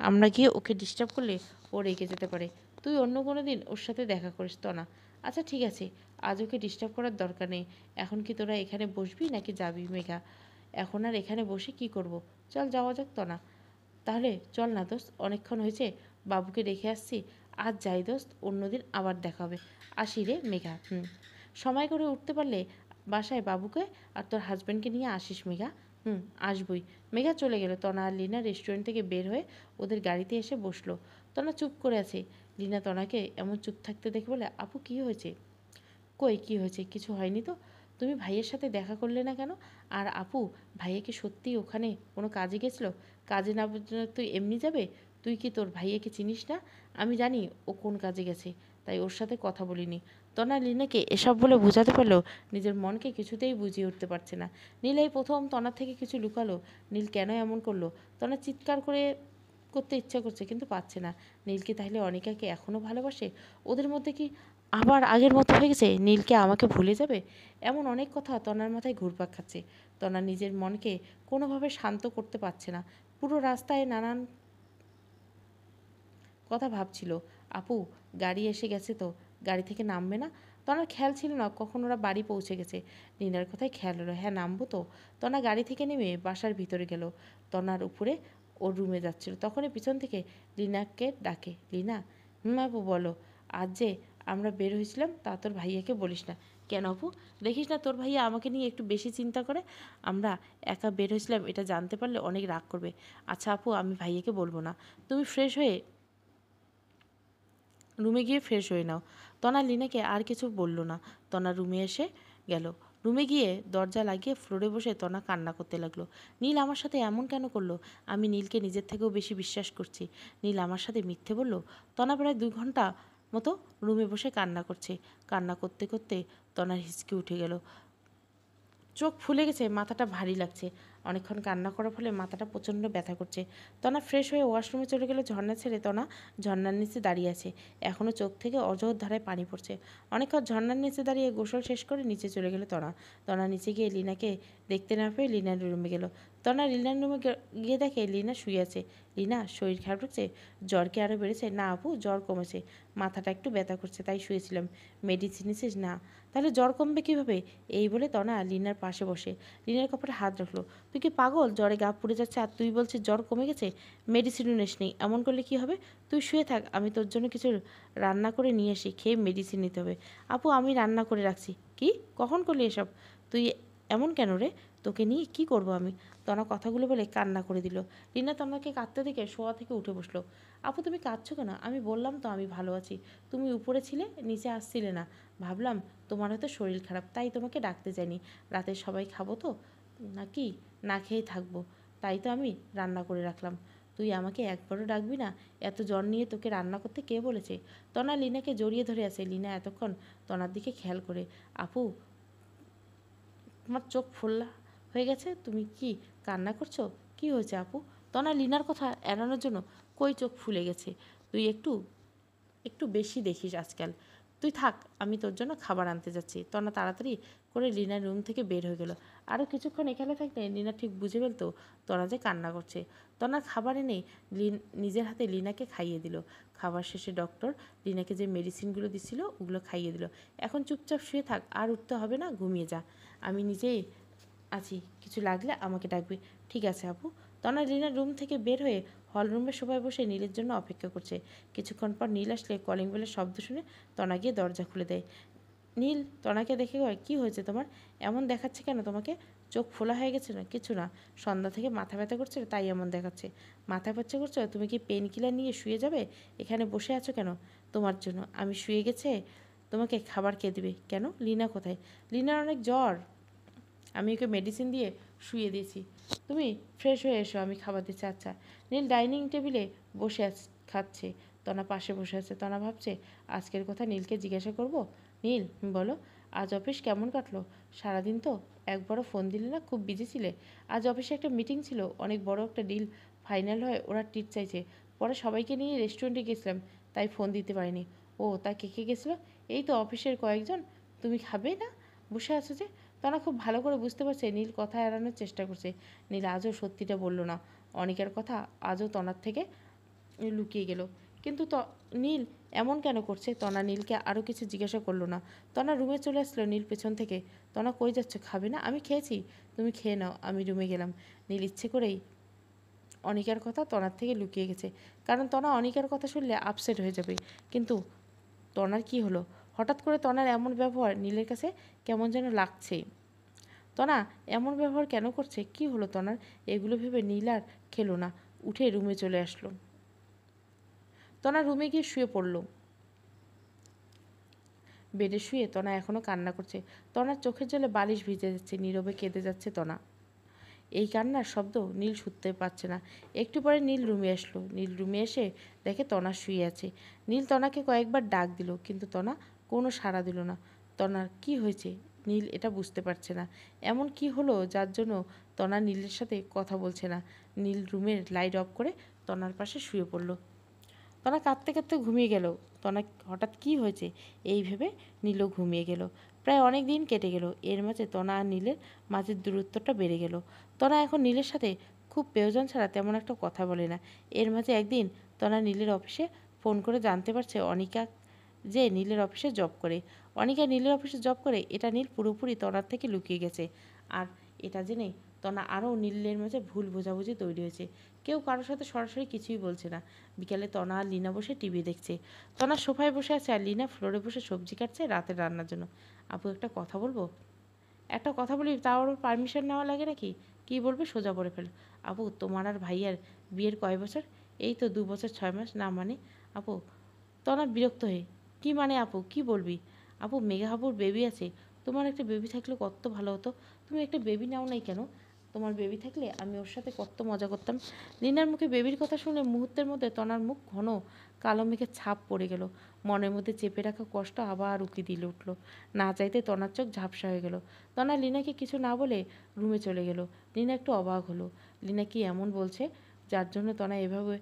S1: আমরা গিয়ে ওকে ডিস্টার্ব করলে ও রেগে যেতে পারে। তুই অন্য কোনো দিন ওর সাথে দেখা করিস তনা। আচ্ছা ঠিক আছে, আজ ওকে ডিস্টার্ব করার দরকার নেই। এখন কি তোরা এখানে বসবি নাকি যাবি মেঘা? এখন আর এখানে বসে কি করব? চল যাওয়া যাক তনা। তাহলে চল না দোস্ত, অনেকক্ষণ হয়েছে, বাবুকে রেখে আসছি। আজ যাই দোস্ত, অন্যদিন আবার দেখা হবে। আসি রে মেঘা। সময় করে উঠতে পারলে বাসায় বাবুকে আর তোর হাজব্যান্ডকে নিয়ে আসিস মেঘা। আসবই। মেঘা চলে গেল। তনা আর লীনা রেস্টুরেন্ট থেকে বের হয়ে ওদের গাড়িতে এসে বসলো। তনা চুপ করে আছে। লীনা তনাকে এমন চুপ থাকতে দেখে বলে, আপু কি হয়েছে? কই কি হয়েছে? কিছু হয়নি তো। তুমি ভাইয়ের সাথে দেখা করলে না কেন? আর আপু, ভাইয়া কি সত্যিই ওখানে কোনো কাজে গেছিলো? কাজে না বুঝলে তুই এমনি যাবে? তুই কি তোর ভাইয়াকে চিনিস না? আমি জানি ও কোন কাজে গেছে, তাই ওর সাথে কথা বলিনি। তনা লীনাকে এসব বলে বোঝাতে পারলেও নিজের মনকে কিছুতেই বুঝিয়ে উঠতে পারছে না। নীল এই প্রথম তনার থেকে কিছু লুকালো। নীল কেন এমন করলো? তনা চিৎকার করে করতে ইচ্ছা করছে, কিন্তু পাচ্ছে না। নীল কি তাহলে অনিকাকে এখনও ভালোবাসে? ওদের মধ্যে কি আবার আগের মতো হয়ে গেছে? নীলকে আমাকে ভুলে যাবে? এমন অনেক কথা তনার মাথায় ঘুরপাক খাচ্ছে। তনা নিজের মনকে কোনোভাবে শান্ত করতে পারছে না। পুরো রাস্তায় নানান কথা ভাবছিল। আপু, গাড়ি এসে গেছে তো, গাড়ি থেকে নামবে না? তনার খেয়াল ছিল না কখন ওরা বাড়ি পৌঁছে গেছে। নীনার কথায় খেয়াল হলো, হ্যাঁ নামবো তো। তনা গাড়ি থেকে নেমে বাসার ভিতরে গেল। তনার উপরে ওর রুমে যাচ্ছিল, তখনই পিছন থেকে লিনাকে ডাকে, লিনা। আপু বলো। আজ যে আমরা বের হয়েছিলাম তা তোর ভাইয়াকে বলিস না। কেন আপু? দেখিস না তোর ভাইয়া আমাকে নিয়ে একটু বেশি চিন্তা করে। আমরা একা বের হয়েছিলাম এটা জানতে পারলে অনেক রাগ করবে। আচ্ছা আপু, আমি ভাইয়াকে বলবো না। তুমি ফ্রেশ হয়ে রুমে গিয়ে ফ্রেশ হয়ে নাও। তনা লিনাকে আর কিছু বলল না। তনা রুমে এসে গেল। রুমে গিয়ে দরজা লাগিয়ে ফ্লোরে বসে তনা কান্না করতে লাগলো। নীল আমার সাথে এমন কেন করলো? আমি নীলকে নিজের থেকেও বেশি বিশ্বাস করছি। নীল আমার সাথে মিথ্যে বলল। তনা প্রায় 2 ঘন্টা মতো রুমে বসে কান্না করছে। কান্না করতে করতে তনার হিচকি উঠে গেল। চোখ ফুলে গেছে, মাথাটা ভারী লাগছে। অনেকক্ষণ কান্না করার ফলে মাথাটা প্রচণ্ড ব্যথা করছে। তনা ফ্রেশ হয়ে ওয়াশরুমে চলে গেল। ঝর্ণা ছেড়ে তনা ঝর্ণার নিচে দাঁড়িয়ে আছে। এখনও চোখ থেকে অজর ধারায় পানি পড়ছে। অনেকক্ষণ ঝর্ণার নিচে দাঁড়িয়ে গোসল শেষ করে নিচে চলে গেল তনা। তনা নিচে গিয়ে লিনাকে দেখতে না পেয়ে লিনার রুমে গেল। তনা লিনার রুমে গিয়ে দেখে লিনা শুয়ে আছে। লিনা, শরীর খারাপ লাগছে? জ্বর কি আরও বেড়েছে? না আপু, জ্বর কমেছে, মাথাটা একটু ব্যথা করছে তাই শুয়েছিলাম। মেডিসিন নিছিস? না। তাহলে জ্বর কমবে কীভাবে? এই বলে তনা লিনার পাশে বসে লিনার কপালে হাত রাখলো। তুই কি পাগল? জ্বরে গা পুড়ে যাচ্ছে আর তুই বলছিস জ্বর কমে গেছে? মেডিসিনও নেস নেই, এমন করলে কি হবে? তুই শুয়ে থাক, আমি তোর জন্য কিছু রান্না করে নিয়ে আসি, খেয়ে মেডিসিন নিতে হবে। আপু, আমি রান্না করে রাখছি। কি? কখন করলি এসব? তুই এমন কেন রে? তোকে নিয়ে কি করব আমি? তনা কথাগুলো বলে কান্না করে দিল। রিনা তনাকে কাঁদতে দেখে শোয়া থেকে উঠে বসলো। আপু তুমি কাঁদছো কেন? আমি বললাম তো আমি ভালো আছি। তুমি উপরে ছিলে, নিচে আসছিলে না। ভাবলাম তোমার হয়তো শরীর খারাপ, তাই তোমাকে ডাকতে যাইনি। রাতে সবাই খাবো তো নাকি না খেয়েই থাকবো, তাই তো আমি রান্না করে রাখলাম। তুই আমাকে একবারও ডাকবি না? এত জ্বর নিয়ে তোকে রান্না করতে কে বলেছে? তনা লিনাকে জড়িয়ে ধরে আছে। লিনা এতক্ষণ তনার দিকে খেয়াল করে, আপু তোমার চোখ ফোলা হয়ে গেছে, তুমি কি কান্না করছো? কি হয়েছে আপু? তনা লিনার কথা এড়ানোর জন্য, কই চোখ ফুলে গেছে, তুই একটু একটু বেশি দেখিস আজকাল। তুই থাক, আমি তোর জন্য খাবার আনতে যাচ্ছি। তনা তাড়াতাড়ি করে লিনার রুম থেকে বের হয়ে গেল। আরও কিছুক্ষণ এখানে থাকলে লিনা ঠিক বুঝে ফেলতো তনা যে কান্না করছে। তনার খাবার এনে নিজের হাতে লিনাকে খাইয়ে দিল। খাবার শেষে ডক্টর লিনাকে যে মেডিসিনগুলো দিছিল ওগুলো খাইয়ে দিল। এখন চুপচাপ শুয়ে থাক, আর উঠতে হবে না, ঘুমিয়ে যা। আমি নিজেই আছি, কিছু লাগলে আমাকে ডাকবে। ঠিক আছে আপু। তনা লিনার রুম থেকে বের হয়ে হলরুমের সবাই বসে নীলের জন্য অপেক্ষা করছে। কিছুক্ষণ পর নীল আসলে কলিং বেলের শব্দ শুনে তনা গিয়ে দরজা খুলে দেয়। নীল তনাকে দেখে কয়, কী হয়েছে তোমার? এমন দেখাচ্ছে কেন তোমাকে? চোখ ফোলা হয়ে গেছে? না কিছু না, সন্ধ্যা থেকে মাথা ব্যথা করছে তাই এমন দেখাচ্ছে। মাথা ব্যথা করছো? তুমি কি পেন কিলার নিয়ে শুয়ে যাবে? এখানে বসে আছো কেন? তোমার জন্য আমি শুয়ে গেছে। তোমাকে খাবার কে দেবে? কেন? লিনা কোথায়? লিনার অনেক জ্বর, আমি ওকে মেডিসিন দিয়ে শুয়ে দিয়েছি। তুমি ফ্রেশ হয়ে এসো, আমি খাবার দিচ্ছি। আচ্ছা। নীল ডাইনিং টেবিলে বসে খাচ্ছে। তনা পাশে বসে আছে। তনা ভাবছে আজকের কথা নীলকে জিজ্ঞাসা করব। নীল বলো, আজ অফিস কেমন কাটলো? সারাদিন তো একবারও ফোন দিলে না, খুব বিজি ছিলে। আজ অফিসে একটা মিটিং ছিল, অনেক বড় একটা ডিল ফাইনাল হয়ে ওরা ট্রিট চাইছে। পরে সবাইকে নিয়ে রেস্টুরেন্টে গেছিলাম, তাই ফোন দিতে পারিনি। ও তা কে কে গেছিলো? এই তো অফিসের কয়েকজন। তুমি খাবে না? বসে আছো যে? তনা খুব ভালো করে বুঝতে পারছে নীল কথা এড়ানোর চেষ্টা করছে। নীল আজও সত্যিটা বলল না। অনিকার কথা আজও তনার থেকে লুকিয়ে গেল। কিন্তু নীল এমন কেন করছে? তনা নীলকে আরও কিছু জিজ্ঞাসা করলো না। তনা রুমে চলে আসলো নীল পেছন থেকে। তনা কই যাচ্ছ? খাবে না? আমি খেয়েছি, তুমি খেয়ে নাও। আমি রুমে গেলাম। নীল ইচ্ছে করেই অনিকার কথা তনার থেকে লুকিয়ে গেছে, কারণ তনা অনিকার কথা শুনলে আপসেট হয়ে যাবে। কিন্তু তনার কি হলো? হঠাৎ করে তনার এমন ব্যবহার নীলের কাছে কেমন যেন লাগছে। তনা এমন ব্যবহার কেন করছে? কি হলো তনার? এগুলো ভেবে নীল আর খেলো না, উঠে রুমে চলে আসলো। তনা রুমে গিয়ে শুয়ে পড়ল। বেডে শুয়ে তনা এখনও কান্না করছে। তনার চোখের জলে বালিশ ভিজে যাচ্ছে, নীরবে কেঁদে যাচ্ছে তনা। এই কান্নার শব্দ নীল শুনতে পাচ্ছে না। একটু পরে নীল রুমে আসলো। নীল রুমে এসে দেখে তনা শুয়ে আছে। নীল তনাকে কয়েকবার ডাক দিল, কিন্তু তনা কোনো সাড়া দিল না। তনার কি হয়েছে নীল এটা বুঝতে পারছে না। এমন কি হলো যার জন্য তনা নীলের সাথে কথা বলছে না? নীল রুমের লাইট অফ করে তনার পাশে শুয়ে পড়ল। তনা কাঁদতে কাঁদতে ঘুমিয়ে গেল। তনা হঠাৎ কি হয়েছে এই ভেবে নীলও ঘুমিয়ে গেল। প্রায় অনেক দিন কেটে গেল। এর মাঝে তনা আর নীলের মাঝের দূরত্বটা বেড়ে গেল। তনা এখন নীলের সাথে খুব প্রয়োজন ছাড়া তেমন একটা কথা বলে না। এর মাঝে একদিন তনা নীলের অফিসে ফোন করে জানতে পারছে অনিকা যে নীলের অফিসে জব করে। অনিকা নীলের অফিসে জব করে এটা নীল পুরোপুরি তনার থেকে লুকিয়ে গেছে। আর এটা জেনে তনা আরও নীলের মাঝে ভুল বোঝাবুঝি তৈরি হয়েছে। কেউ কারোর সাথে সরাসরি কিছুই বলছে না। বিকালে তনা আর লিনা বসে টিভি দেখছে। তনা সোফায় বসে আছে আর লিনা ফ্লোরে বসে সবজি কাটছে রাতের রান্নার জন্য। আপু একটা কথা বলবো? একটা কথা বলি, তাও ওর পারমিশন নেওয়া লাগে নাকি? কী বলবে সোজা বলে ফেল। আপু তোমার আর ভাইয়ার বিয়ের কয় বছর? এই তো 2 বছর 6 মাস। না মানে? আপু তনা বিরক্ত হয়ে, কি মানে আপু, কি বলবি? আপু মেঘা আপুর বেবি আছে। তোমার একটা বেবি থাকলে কত ভালো হতো। তুমি একটা বেবি নাও নাই কেন? তোমার বেবি থাকলে আমি ওর সাথে কত মজা করতাম। লিনার মুখে বেবির কথা শুনে মুহূর্তের মধ্যে তনার মুখ ঘন কালো মেঘের ছাপ পড়ে গেল। মনের মধ্যে চেপে রাখা কষ্ট আবার উকি দিলে উঠল। না চাইতে তনার চোখ ঝাপসা হয়ে গেল। তনা লিনাকে কিছু না বলে রুমে চলে গেল। লিনা একটু অবাক হলো। লিনা কি এমন বলছে যার জন্য তনা এভাবে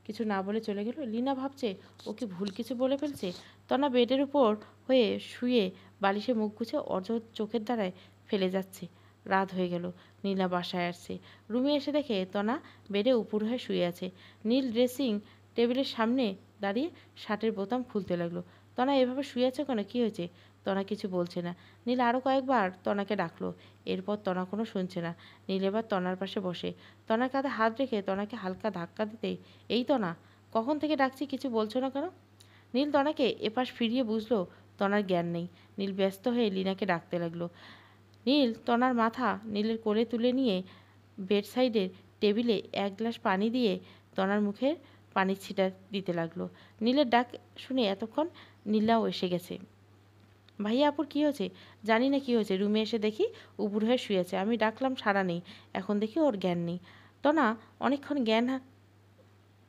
S1: কিছু না বলে চলে গেল? লিনা ভাবছে ও কি ভুল কিছু বলে ফেলছে। তনা বেডের উপর হয়ে শুয়ে বালিশে মুখ গুছে অঝোর চোখের দ্বারায় ফেলে যাচ্ছে। রাত হয়ে গেল। নীলা বাসায় আসছে। রুমে এসে দেখে তনা বেডে উপুর হয়ে শুয়ে আছে। নীল ড্রেসিং টেবিলের সামনে দাঁড়িয়ে শার্টের বোতাম খুলতে লাগলো। তনা এভাবে শুয়ে আছে কেন? কী হয়েছে? তনা কিছু বলছে না। নীল আরও কয়েকবার তনাকে ডাকলো। এরপর তনা কোনো শুনছে না। নীল এবার তনার পাশে বসে তনার কাঁধে হাত রেখে তনাকে হালকা ধাক্কা দিতেই, এই তনা, কখন থেকে ডাকছি, কিছু বলছো না কেন? নীল তনাকে এপাশ ফিরিয়ে বুঝলো তনার জ্ঞান নেই। নীল ব্যস্ত হয়ে লিনাকে ডাকতে লাগলো। নীল তনার মাথা নীলের কোলে তুলে নিয়ে বেড সাইডের টেবিলে এক গ্লাস পানি দিয়ে তনার মুখে পানির ছিটা দিতে লাগলো। নীলের ডাক শুনে এতক্ষণ নীলাও এসে গেছে। ভাইয়া আপুর কী হয়েছে? জানি না কী হয়েছে, রুমে এসে দেখি উপুর হয়ে শুয়েছে। আমি ডাকলাম সাড়া নেই, এখন দেখি ওর জ্ঞান নেই। তনা অনেকক্ষণ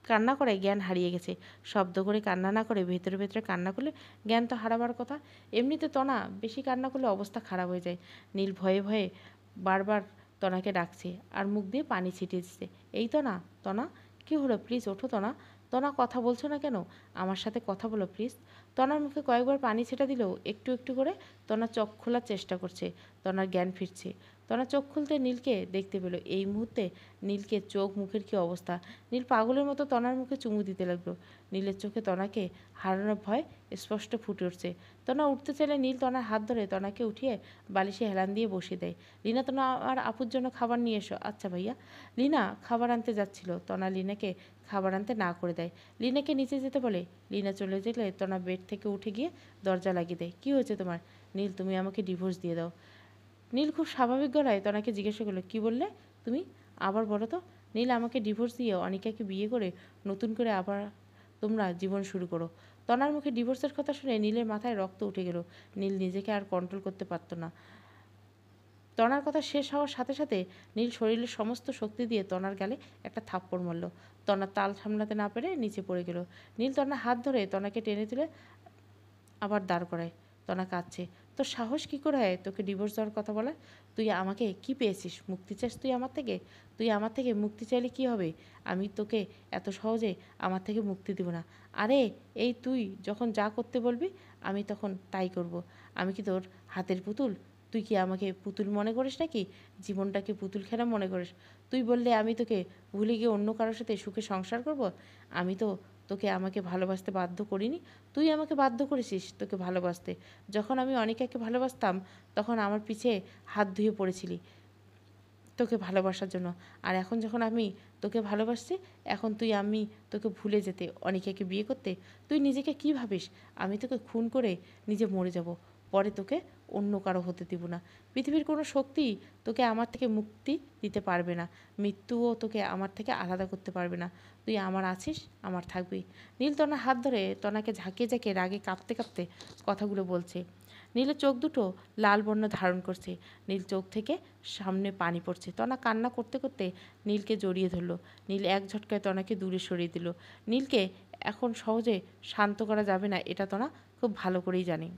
S1: কান্না করে জ্ঞান হারিয়ে গেছে। শব্দ করে কান্না না করে ভেতরে ভেতরে কান্না করলে জ্ঞান তো হারাবার কথা। এমনিতে তনা বেশি কান্না করলে অবস্থা খারাপ হয়ে যায়। নীল ভয়ে ভয়ে বারবার তনাকে ডাকছে আর মুখ দিয়ে পানি ছিটিয়ে দিচ্ছে। এই তনা, তনা কী হলো? প্লিজ ওঠো তনা। তনা কথা বলছো না কেন? আমার সাথে কথা বলো প্লিজ। তনার মুখে কয়েকবার পানি ছেটা দিলেও একটু একটু করে তনা চোখ খোলার চেষ্টা করছে। তনার জ্ঞান ফিরছে। তনা চোখ খুলতে নীলকে দেখতে পেল। এই মুহূর্তে নীলকে চোখ মুখের কী অবস্থা! নীল পাগলের মতো তনার মুখে চুমু দিতে লাগলো। নীলের চোখে তনাকে হারানোর ভয় স্পষ্ট ফুটে উঠছে। তনা উঠতে চাইলে নীল তনার হাত ধরে তনাকে উঠিয়ে বালিশে হেলান দিয়ে বসিয়ে দেয়। লিনা, তনা আর আপুর জন্য খাবার নিয়ে এসো। আচ্ছা ভাইয়া। লিনা খাবার আনতে যাচ্ছিল। তনা লিনাকে খাবার আনতে না করে দেয়। লিনাকে নিচে যেতে বলে। লিনা চলে গেলে তনা বেড থেকে উঠে গিয়ে দরজা লাগিয়ে দেয়। কী হয়েছে তোমার? নীল, তুমি আমাকে ডিভোর্স দিয়ে দাও। নীল খুব স্বাভাবিক গলায় তনাকে জিজ্ঞাসা করলো, কী বললে তুমি? আবার বলো তো। নীল, আমাকে ডিভোর্স দিয়ে অনিকাকে বিয়ে করে নতুন করে আবার তোমরা জীবন শুরু করো। তনার মুখে ডিভোর্সের কথা শুনে নীলের মাথায় রক্ত উঠে গেল। নীল নিজেকে আর কন্ট্রোল করতে পারতো না। তনার কথা শেষ হওয়ার সাথে সাথে নীল শরীরের সমস্ত শক্তি দিয়ে তনার গালে একটা থাপ্পড় মারল। তনা তাল সামলাতে না পেরে নিচে পড়ে গেল। নীল তনার হাত ধরে তনাকে টেনে তুলে আবার দাঁড় করায়। তনা কাঁদছে। তোর সাহস কী করে হয় তোকে ডিভোর্স দেওয়ার কথা বলার? তুই আমাকে কি পেয়েছিস? মুক্তি চাস তুই আমার থেকে? তুই আমার থেকে মুক্তি চাইলে কি হবে? আমি তোকে এত সহজে আমার থেকে মুক্তি দেব না। আরে এই তুই যখন যা করতে বলবি আমি তখন তাই করব। আমি কি তোর হাতের পুতুল? তুই কি আমাকে পুতুল মনে করিস নাকি? জীবনটাকে পুতুল খেলা মনে করিস? তুই বললে আমি তোকে ভুলে গিয়ে অন্য কারোর সাথে সুখে সংসার করব? আমি তো তোকে আমাকে ভালোবাসতে বাধ্য করিনি, তুই আমাকে বাধ্য করেছিস তোকে ভালোবাসতে। যখন আমি অনিকাকে ভালোবাসতাম তখন আমার পিছে হাত ধুয়ে পড়েছিলি তোকে ভালোবাসার জন্য। আর এখন যখন আমি তোকে ভালোবাসছি, এখন আমি তোকে ভুলে যেতে, অনিকাকে বিয়ে করতে? তুই নিজেকে কী ভাবিস? আমি তোকে খুন করে নিজে মরে যাব, পরে তোকে অন্য কারো হতে দিব না। পৃথিবীর কোনো শক্তি তোকে আমার থেকে মুক্তি দিতে পারবে না। মৃত্যুও তোকে আমার থেকে আলাদা করতে পারবে না। তুই আমার আছিস, আমার থাকবি। নীল তনার হাত ধরে তনাকে ঝাঁকিয়ে ঝাঁকিয়ে রাগে কাঁপতে কাঁপতে কথাগুলো বলছে। নীলের চোখ দুটো লাল বর্ণ ধারণ করছে। নীল চোখ থেকে সামনে পানি পড়ছে। তনা কান্না করতে করতে নীলকে জড়িয়ে ধরল। নীল এক ঝটকায় তনাকে দূরে সরিয়ে দিল। নীলকে এখন সহজে শান্ত করা যাবে না, এটা তনা খুব ভালো করেই জানে।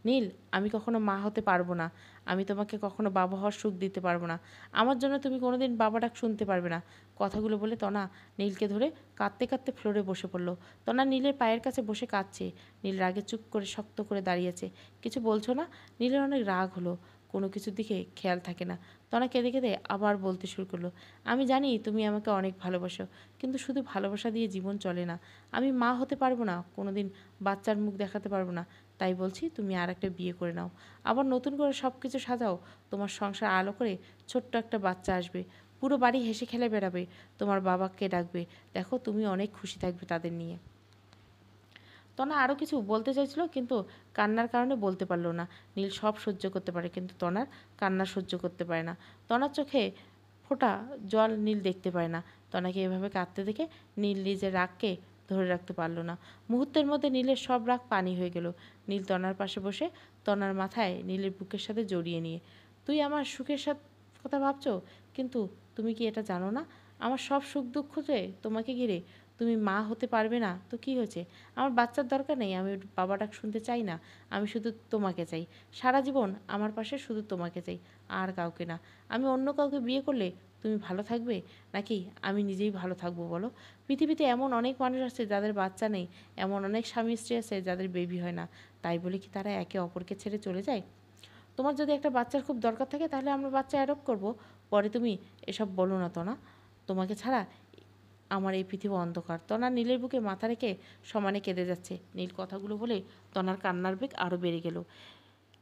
S1: নীল, আমি কখনো মা হতে পারবো না। আমি তোমাকে কখনো বাবা হওয়ার সুখ দিতে পারবো না। আমার জন্য তুমি কোনোদিন বাবা ডাক শুনতে পারবে না। কথাগুলো বলে তনা নীলকে ধরে কাঁদতে কাঁদতে ফ্লোরে বসে পড়ল। তনা নীলের পায়ের কাছে বসে কাঁদছে। নীল রাগে চুপ করে শক্ত করে দাঁড়িয়েছে। কিছু বলছো না? নীলের অনেক রাগ হলো। কোনো কিছুর দিকে খেয়াল থাকে না। তনা কেঁদে কেঁদে আবার বলতে শুরু করলো, আমি জানি তুমি আমাকে অনেক ভালোবাসো, কিন্তু শুধু ভালোবাসা দিয়ে জীবন চলে না। আমি মা হতে পারবো না, কোনোদিন বাচ্চার মুখ দেখাতে পারবো না। তাই বলছি তুমি আর একটা বিয়ে করে নাও, আবার নতুন করে সব কিছু সাজাও। তোমার সংসার আলো করে ছোট্ট একটা বাচ্চা আসবে, পুরো বাড়ি হেসে খেলে বেড়াবে, তোমার বাবাকে ডাকবে, দেখো তুমি অনেক খুশি থাকবে তাদের নিয়ে। তনা আরও কিছু বলতে চাইছিল, কিন্তু কান্নার কারণে বলতে পারলো না। নীল সব সহ্য করতে পারে, কিন্তু তনার কান্না সহ্য করতে পারে না। তনার চোখে ফোঁটা জল নীল দেখতে পায় না। তনাকে এভাবে কাঁদতে দেখে নীল নিজের রাগকে ধরে রাখতে পারল না। মুহূর্তের মধ্যে নীলের সব রাগ পানি হয়ে গেল। নীল তনার পাশে বসে তনার মাথায় নীলের বুকের সাথে জড়িয়ে নিয়ে, তুই আমার সুখের কথা ভাবছো, কিন্তু তুমি কি এটা জানো না আমার সব সুখ দুঃখ যে তোমাকে ঘিরে? তুমি মা হতে পারবে না তো কী হয়েছে? আমার বাচ্চার দরকার নেই, আমি বাবা ডাক শুনতে চাই না। আমি শুধু তোমাকে চাই, সারা জীবন আমার পাশে শুধু তোমাকে চাই, আর কাউকে না। আমি অন্য কাউকে বিয়ে করলে তুমি ভালো থাকবে, নাকি আমি নিজেই ভালো থাকবো বলো? পৃথিবীতে এমন অনেক মানুষ আছে যাদের বাচ্চা নেই, এমন অনেক স্বামী স্ত্রী আছে যাদের বেবি হয় না। তাই বলে কি তারা একে অপরকে ছেড়ে চলে যায়? তোমার যদি একটা বাচ্চার খুব দরকার থাকে তাহলে আমরা বাচ্চা অ্যাডপ্ট করবো, পরে তুমি এসব বলো না। তো না, তোমাকে ছাড়া আমার এই পৃথিবী অন্ধকার। তনা নীলের বুকে মাথা রেখে সমানে কেঁদে যাচ্ছে। নীল কথাগুলো বলে তনার কান্নার বেগ আরও বেড়ে গেল।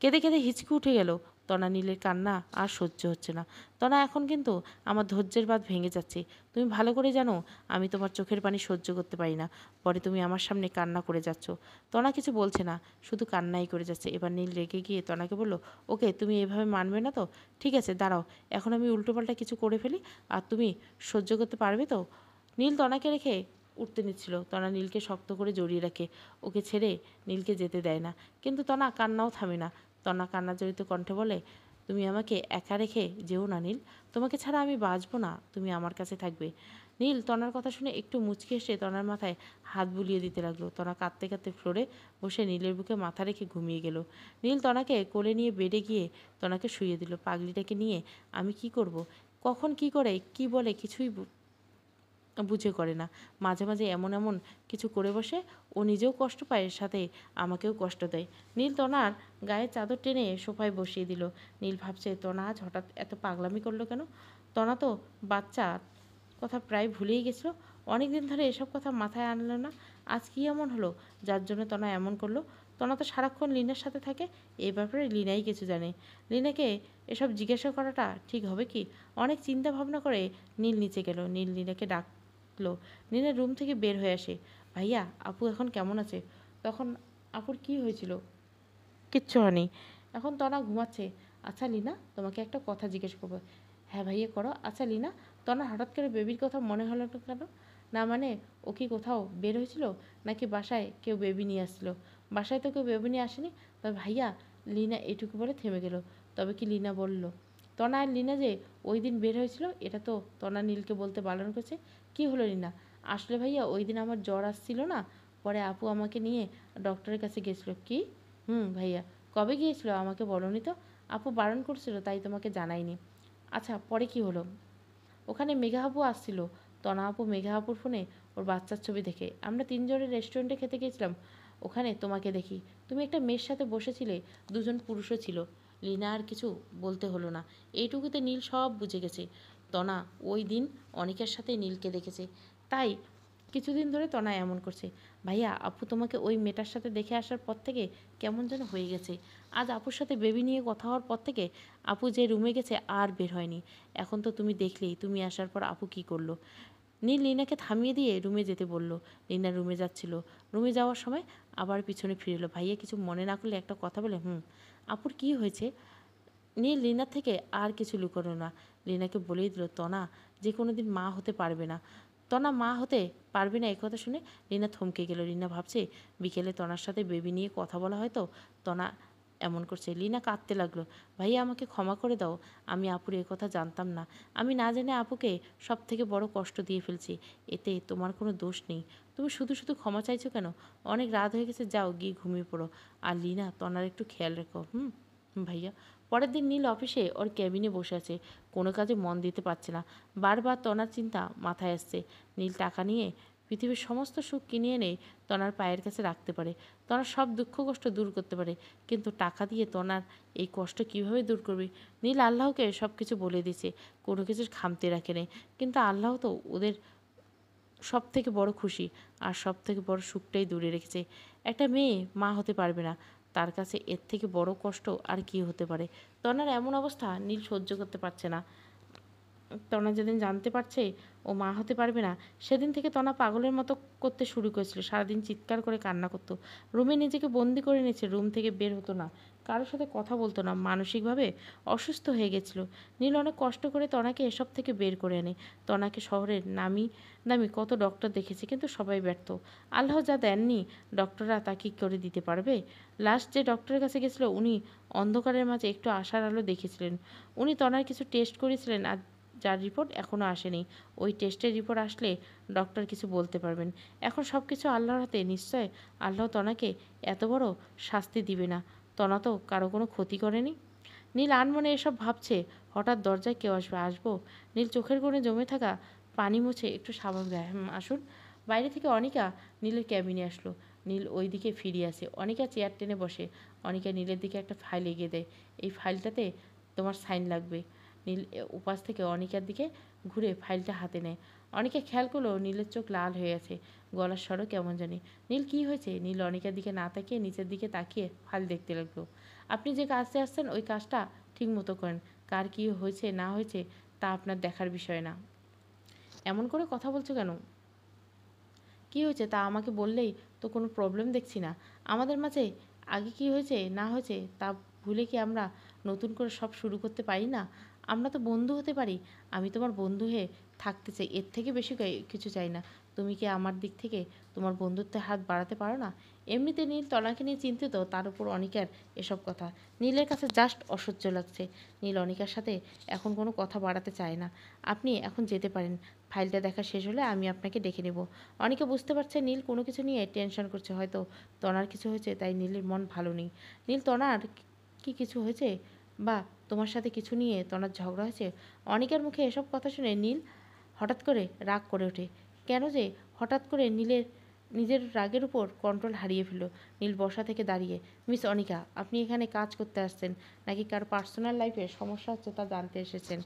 S1: কেঁদে কেঁদে হিচকি উঠে গেল। তনা নীলের কান্না আর সহ্য হচ্ছে না। তনা এখন কিন্তু আমার ধৈর্যের বাঁধ ভেঙে যাচ্ছে। তুমি ভালো করে জানো আমি তোমার চোখের পানি সহ্য করতে পারি না। পরে তুমি আমার সামনে কান্না করে যাচ্ছ। তনা কিছু বলছে না, শুধু কান্নাই করে যাচ্ছে। এবার নীল রেগে গিয়ে তনাকে বলল, ওকে তুমি এভাবে মানবে না তো? ঠিক আছে দাঁড়াও, এখন আমি উল্টোপাল্টা কিছু করে ফেলি আর তুমি সহ্য করতে পারবে তো? নীল তনাকে রেখে উঠতে নিচ্ছিল। তনা নীলকে শক্ত করে জড়িয়ে রাখে, ওকে ছেড়ে নীলকে যেতে দেয় না। কিন্তু তনা কান্নাও থামে না। তনা কান্না জড়িত কণ্ঠে বলে, তুমি আমাকে একা রেখে যেও না নীল, তোমাকে ছাড়া আমি বাঁচবো না, তুমি আমার কাছে থাকবে। নীল তনার কথা শুনে একটু মুচকি এসে তনার মাথায় হাত বুলিয়ে দিতে লাগলো। তনা কাঁদতে কাঁদতে ফ্লোরে বসে নীলের বুকে মাথা রেখে ঘুমিয়ে গেল। নীল তনাকে কোলে নিয়ে বেডে গিয়ে তনাকে শুইয়ে দিল। পাগলিটাকে নিয়ে আমি কি করব, কখন কি করে কি বলে কিছুই বুঝে করে না। মাঝে মাঝে এমন এমন কিছু করে বসে, ও নিজেও কষ্ট পায়, সাথে আমাকেও কষ্ট দেয়। নীল তনার গায়ে চাদর টেনে সোফায় বসিয়ে দিল। নীল ভাবছে তনা আজ হঠাৎ এত পাগলামি করলো কেন? তনা তো বাচ্চা কথা প্রায় ভুলেই গেছিল। অনেক দিন ধরে এসব কথা মাথায় আনলো না। আজ কী এমন হলো যার জন্য তনা এমন করলো? তনা তো সারাক্ষণ লিনার সাথে থাকে, এই ব্যাপারে লিনাই কিছু জানে। লিনাকে এসব জিজ্ঞাসা করাটা ঠিক হবে কি? অনেক চিন্তা ভাবনা করে নীল নিচে গেল। নীল লিনাকে ডাকলো। নীলের রুম থেকে বের হয়ে আসে। ভাইয়া, আপু এখন কেমন আছে? তখন আপুর কি হয়েছিল? কিচ্ছু হয়নি, এখন তনা ঘুমাচ্ছে। আচ্ছা লিনা, তোমাকে একটা কথা জিজ্ঞেস করবো। হ্যাঁ ভাইয়া করো। আচ্ছা লিনা, তনা হঠাৎ করে বেবির কথা মনে হলো না কেন? না মানে, ও কি কোথাও বের হয়েছিল নাকি বাসায় কেউ বেবি নিয়ে আসছিল? বাসায় তো কেউ বেবি নিয়ে আসেনি। তবে ভাইয়া, লিনা এটুকু বলে থেমে গেল। তবে কি লিনা বলল তনা আর লিনা যে ওই দিন বের হয়েছিল? এটা তো তনা নীলকে বলতে বারণ করেছে। কি হলো লিনা? আসলে ভাইয়া, ওই দিন আমার জ্বর আসছিল না, পরে আপু আমাকে নিয়ে ডক্টরের কাছে গেছিলো। কি? ভাইয়া। কবে গিয়েছিল আমাকে বলোনি তো? আপু বারণ করছিল তাই তোমাকে জানাইনি। আচ্ছা পরে কি হলো? ওখানে মেঘা আপু আসছিল। তনা আপু মেঘা আপুর ফোনে ওর বাচ্চার ছবি দেখে আমরা তিনজনের রেস্টুরেন্টে খেতে গিয়েছিলাম। ওখানে তোমাকে দেখি, তুমি একটা মেয়ের সাথে বসেছিলে, দুজন পুরুষও ছিল। লিনা আর কিছু বলতে হলো না। এইটুকুতে নীল সব বুঝে গেছে। তনা ওই দিন অনিকের সাথে নীলকে দেখেছে, তাই কিছুদিন ধরে তনা এমন করছে। ভাইয়া, আপু তোমাকে ওই মেয়েটার সাথে দেখে আসার পর থেকে কেমন যেন হয়ে গেছে। আজ আপুর সাথে বেবি নিয়ে কথা হওয়ার পর থেকে আপু যে রুমে গেছে আর বের হয়নি। এখন তো তুমি দেখলেই, তুমি আসার পর আপু কি করলো। নীল লিনাকে থামিয়ে দিয়ে রুমে যেতে বলল। লিনা রুমে যাচ্ছিল। রুমে যাওয়ার সময় আবার পিছনে ফিরে এলো। ভাইয়া কিছু মনে না করলে একটা কথা বলে। আপুর কি হয়েছে? নীল লিনার থেকে আর কিছু লুকোনো না, লিনাকে বলেই দিল তনা যে কোনো দিন মা হতে পারবে না। তনা মা হতে পারবে না, একথা শুনে লিনা থমকে গেল। লিনা ভাবছে বিকেলে তনার সাথে বেবি নিয়ে কথা বলা হয়তো তনা এমন করছে। লিনা কাঁদতে লাগলো। ভাইয়া আমাকে ক্ষমা করে দাও, আমি আপুর এ কথা জানতাম না। আমি না জেনে আপুকে সব থেকে বড় কষ্ট দিয়ে ফেলছি। এতে তোমার কোনো দোষ নেই। তুমি শুধু শুধু ক্ষমা চাইছো কেন? অনেক রাত হয়ে গেছে, যাও গিয়ে ঘুমিয়ে পড়ো। আর লিনা, তনার একটু খেয়াল রেখো। ভাইয়া। পরের দিন নীল অফিসে ওর কেবিনে বসে আছে, কোনো কাজে মন দিতে পারছে না। বারবার তনার চিন্তা মাথায় আসছে। নীল টাকা নিয়ে পৃথিবীর সমস্ত সুখ কিনে এনে তনার পায়ের কাছে রাখতে পারে, তনার সব দুঃখ কষ্ট দূর করতে পারে, কিন্তু টাকা দিয়ে তনার এই কষ্ট কিভাবে দূর করবে? নীল আল্লাহকে সব কিছু বলে দিয়েছে, কোনো কিছুর খামতি রাখে নেই। কিন্তু আল্লাহ তো ওদের সব থেকে বড় খুশি আর সব থেকে বড় সুখটাই দূরে রেখেছে। একটা মেয়ে মা হতে পারবে না, তার কাছে এর থেকে বড় কষ্ট আর কি হতে পারে? তনার এমন অবস্থা নীল সহ্য করতে পারছে না। তনা যেদিন জানতে পারছে ও মা হতে পারবে না, সেদিন থেকে তনা পাগলের মতো করতে শুরু করেছিল। সারাদিন চিৎকার করে কান্না করতো, রুমে নিজেকে বন্দি করে নিয়েছে, রুম থেকে বের হতো না, কারোর সাথে কথা বলতো না, মানসিকভাবে অসুস্থ হয়ে গেছিল। নীল অনেক কষ্ট করে তনাকে এসব থেকে বের করে আনে। তনাকে শহরের নামি দামি কত ডক্টর দেখেছে, কিন্তু সবাই ব্যর্থ। আল্লাহ যা দেননি ডক্টররা তা কি করে দিতে পারবে? লাস্ট যে ডক্টরের কাছে গেছিলো, উনি অন্ধকারের মাঝে একটু আশার আলো দেখেছিলেন। উনি তনার কিছু টেস্ট করেছিলেন, আর যার রিপোর্ট এখনও আসেনি। ওই টেস্টের রিপোর্ট আসলে ডক্টর কিছু বলতে পারবেন। এখন সব কিছু আল্লাহর হাতে। নিশ্চয় আল্লাহ তনাকে এত বড় শাস্তি দিবে না। তনা তো কারো কোনো ক্ষতি করেনি। নীল আনমনে এসব ভাবছে, হঠাৎ দরজায় কেউ আসবে। আসবো? নীল চোখের কোণে জমে থাকা পানি মুছে একটু স্বাভাবিক। আসুন। বাইরে থেকে অনিকা নীলের ক্যাবিনে আসলো। নীল ওই দিকে ফিরিয়ে আসে। অনিকা চেয়ার টেনে বসে। অনিকা নীলের দিকে একটা ফাইল এগিয়ে দেয়। এই ফাইলটাতে তোমার সাইন লাগবে। নীল উপাস থেকে অনিকার দিকে ঘুরে ফাইলটা হাতে নেয়। অনিকা খেয়াল করলো নীলের চোখ লাল হয়ে আছে, গলার স্বরও কেমন জানি। নীল কি হয়েছে? নীল অনিকার দিকে না তাকিয়ে নিচের দিকে তাকিয়ে ফাল দেখতে লাগলো। আপনি যে কাজে আসছেন ওই কাজটা ঠিক মতো করেন। কার কী হয়েছে না হয়েছে তা আপনার দেখার বিষয় না। এমন করে কথা বলছো কেন? কী হয়েছে তা আমাকে বললেই তো কোনো প্রবলেম দেখছি না। আমাদের মাঝে আগে কী হয়েছে না হয়েছে তা ভুলে কি আমরা নতুন করে সব শুরু করতে পারি না? আমরা তো বন্ধু হতে পারি। আমি তোমার বন্ধু হয়ে থাকতে চাই, এর থেকে বেশি কিছু চাই না। তুমি কি আমার দিক থেকে তোমার বন্ধুত্বের হাত বাড়াতে পারো না? এমনিতে নীল তনাকে নিয়ে চিন্তিত, তার উপর অনিকার এসব কথা নীলের কাছে জাস্ট অসহ্য লাগছে। নীল অনিকার সাথে এখন কোনো কথা বাড়াতে চায় না। আপনি এখন যেতে পারেন। ফাইলটা দেখা শেষ হলে আমি আপনাকে ডেকে নেব। অনেকে বুঝতে পারছে নীল কোনো কিছু নিয়ে টেনশন করছে, হয়তো তনার কিছু হয়েছে তাই নীলের মন ভালো নেই। নীল, তনার কি কিছু হয়েছে বা তোমার সাথে কিছু নিয়ে তনার ঝগড়া হয়েছে? অনিকার মুখে এসব কথা শুনে নীল হঠাৎ করে রাগ করে ওঠে। কেন যে হঠাৎ করে নিজের রাগের উপর কন্ট্রোল হারিয়ে ফেলল। নীল বসা থেকে দাঁড়িয়ে, মিস অনিকা, আপনি এখানে কাজ করতে আসছেন নাকি কার পার্সোনাল লাইফে সমস্যা হচ্ছে তা জানতে এসেছেন?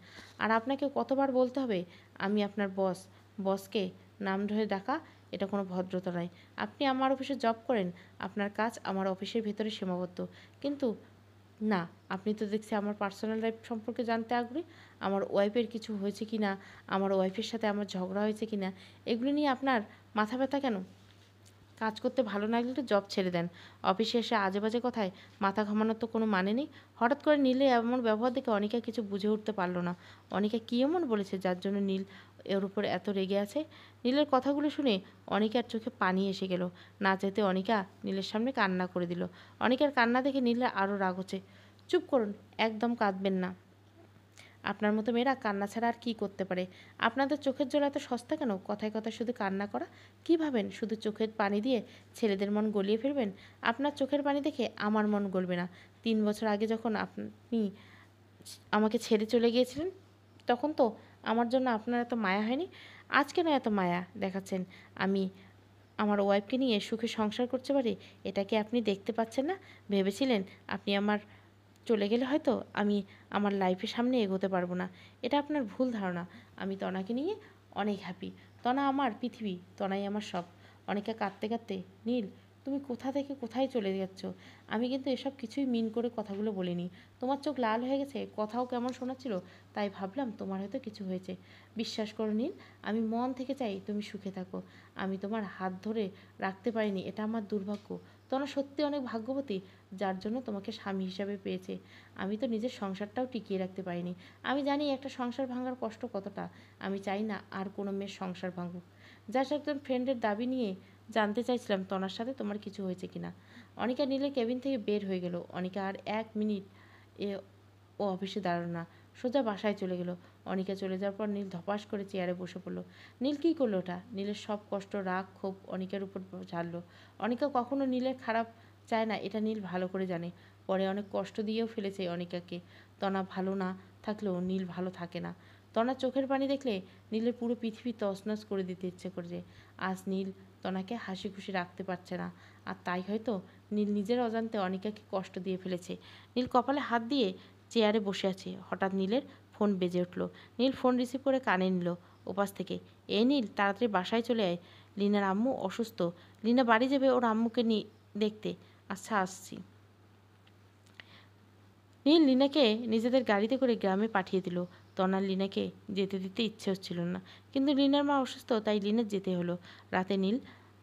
S1: আর আপনাকে কতবার বলতে হবে আমি আপনার বস? বসকে নাম ধরে ডাকা এটা কোনো ভদ্রতা নয়। আপনি আমার অফিসে জব করেন, আপনার কাজ আমার অফিসের ভেতরে সীমাবদ্ধ। কিন্তু না, আপনি তো দেখছি আমার পার্সোনাল লাইফ সম্পর্কে জানতে আগ্রহী। আমার ওয়াইফের কিছু হয়েছে কি না, আমার ওয়াইফের সাথে আমার ঝগড়া হয়েছে কি না, এগুলো নিয়ে আপনার মাথা ব্যথা কেন? কাজ করতে ভালো না লাগলে জব ছেড়ে দেন। অফিসে এসে আজে বাজে কথায় মাথা ঘামানোর তো কোনো মানে নেই। হঠাৎ করে নীলে এমন ব্যবহার দেখে অনিকা কিছু বুঝে উঠতে পারল না। অনিকা কী এমন বলেছে যার জন্য নীল এর উপর এত রেগে আছে? নীলের কথাগুলো শুনে অনিকার চোখে পানি এসে গেল। না চাইতে অনিকা নীলের সামনে কান্না করে দিল। অনিকার কান্না দেখে নীলের আরও রাগ হচ্ছে। চুপ করুন, একদম কাঁদবেন না। আপনার মতো মেয়েরা কান্না ছাড়া আর কী করতে পারে? আপনাদের চোখের জল এত সস্তা কেন? কথায় কথায় শুধু কান্না করা। কী ভাবেন শুধু চোখের পানি দিয়ে ছেলেদের মন গলিয়ে ফেলবেন? আপনার চোখের পানি দেখে আমার মন গলবে না। 3 বছর আগে যখন আপনি আমাকে ছেড়ে চলে গিয়েছিলেন তখন তো আমার জন্য আপনার এত মায়া হয়নি। আজ কেন এত মায়া দেখাচ্ছেন? আমি আমার ওয়াইফকে নিয়ে সুখে সংসার করতে পারি, এটা কি আপনি দেখতে পাচ্ছেন না? ভেবেছিলেন আপনি আমার চলে গেলে হয়তো আমি আমার লাইফের সামনে এগোতে পারবো না। এটা আপনার ভুল ধারণা। আমি তনাকে নিয়ে অনেক হ্যাপি। তনা আমার পৃথিবী, তনাই আমার সব। অনেকে কাঁদতে কাঁদতে, নীল তুমি কোথা থেকে কোথায় চলে যাচ্ছ? আমি কিন্তু এসব কিছুই মিন করে কথাগুলো বলিনি। তোমার চোখ লাল হয়ে গেছে, কথাও কেমন শোনাচ্ছিল, তাই ভাবলাম তোমার হয়তো কিছু হয়েছে। বিশ্বাস করো নীল, আমি মন থেকে চাই তুমি সুখে থাকো। আমি তোমার হাত ধরে রাখতে পারিনি, এটা আমার দুর্ভাগ্য। তনা সত্যি অনেক ভাগ্যবতী যার জন্য তোমাকে স্বামী হিসাবে পেয়েছে। আমি তো নিজের সংসারটাও টিকিয়ে রাখতে পারিনি। আমি জানি একটা সংসার ভাঙার কষ্ট কতটা। আমি চাই না আর কোনো মেয়ের সংসার ভাঙুক। জাস্ট একজন ফ্রেন্ডের দাবি নিয়ে জানতে চাইছিলাম তনার সাথে তোমার কিছু হয়েছে কিনা। অনিকা নীলের কেবিন থেকে বের হয়ে গেল। অনিকা আর 1 মিনিট এ ও অফিসে দাঁড়ালো না, সোজা বাসায় চলে গেল। অনিকা চলে যাওয়ার পর নীল ধপাস করে চেয়ারে বসে পড়ল। নীল কী করলো ওটা? নীলের সব কষ্ট, রাগ, ক্ষোভ অনিকার উপর ঝাড়লো। অনিকা কখনো নীলের খারাপ চায় না, এটা নীল ভালো করে জানে। পরে অনেক কষ্ট দিয়েও ফেলেছে অনিকাকে। তনা ভালো না থাকলেও নীল ভালো থাকে না। তনার চোখের পানি দেখলে নীলের পুরো পৃথিবী তছনছ করে দিতে ইচ্ছে করছে। আজ নীল তনাকে হাসি খুশি রাখতে পারছে না, আর তাই হয়তো নীল নিজের অজান্তে অনিকাকে কষ্ট দিয়ে ফেলেছে। নীল কপালে হাত দিয়ে চেয়ারে বসে আছে। হঠাৎ নীলের ফোন বেজে উঠল। নীল ফোন রিসিভ করে কানে নিল ওপাশ থেকে। এ নীল, তাড়াতাড়ি বাসায় চলে আয়, লিনার আম্মু অসুস্থ। লিনা বাড়ি যাবে ওর আম্মুকে দেখতে। আচ্ছা, আসছি। নীল লিনাকে নিজেদের গাড়িতে করে গ্রামে পাঠিয়ে দিল। তনার লিনাকে যেতে দিতে ইচ্ছে হচ্ছিল না, কিন্তু লিনার মা অসুস্থ তাই লিনার যেতে হলো। রাতে নীল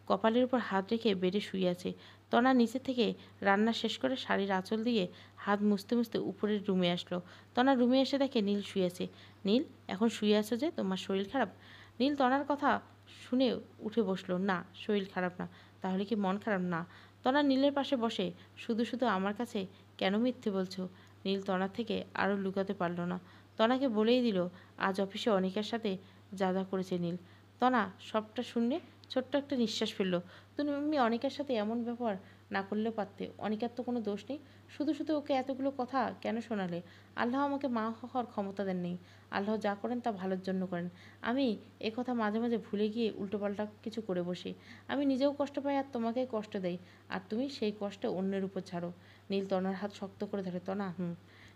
S1: কপালের উপর হাত রেখে বেডে শুয়ে আছে। তনা নিচে থেকে রান্না শেষ করে শাড়ির আঁচল দিয়ে হাত মুছতে মুছতে উপরের রুমে আসলো। তনা রুমে এসে দেখে নীল শুয়ে আছে। নীল, এখন শুয়ে আছো যে, তোমার শরীর খারাপ? নীল তনার কথা শুনে উঠে বসলো। না, শরীর খারাপ না। তাহলে কি মন খারাপ? না। তনা নীলের পাশে বসে, শুধু শুধু আমার কাছে কেন মিথ্যে বলছো? নীল তনার থেকে আরও লুকাতে পারল না। তনাকে বলেই দিল আজ অফিসে অনিকার সাথে যা যা করেছে নীল। তনা সবটা শুনে ছোট্ট একটা নিঃশ্বাস ফেলল। তুমি অনিকার সাথে এমন ব্যবহার না করলেও পারতে। অনিকার তো কোনো দোষ নেই। শুধু শুধু ওকে এতগুলো কথা কেন শোনালে? আল্লাহ আমাকে মা হওয়ার ক্ষমতা দেননি। আল্লাহ যা করেন তা ভালোর জন্য করেন। আমি এ কথা মাঝে মাঝে ভুলে গিয়ে উল্টোপাল্টা কিছু করে বসি। আমি নিজেও কষ্ট পাই আর তোমাকে কষ্ট দেই, আর তুমি সেই কষ্টে অন্যের উপর ছাড়ো। নীল তনার হাত শক্ত করে ধরে। তনা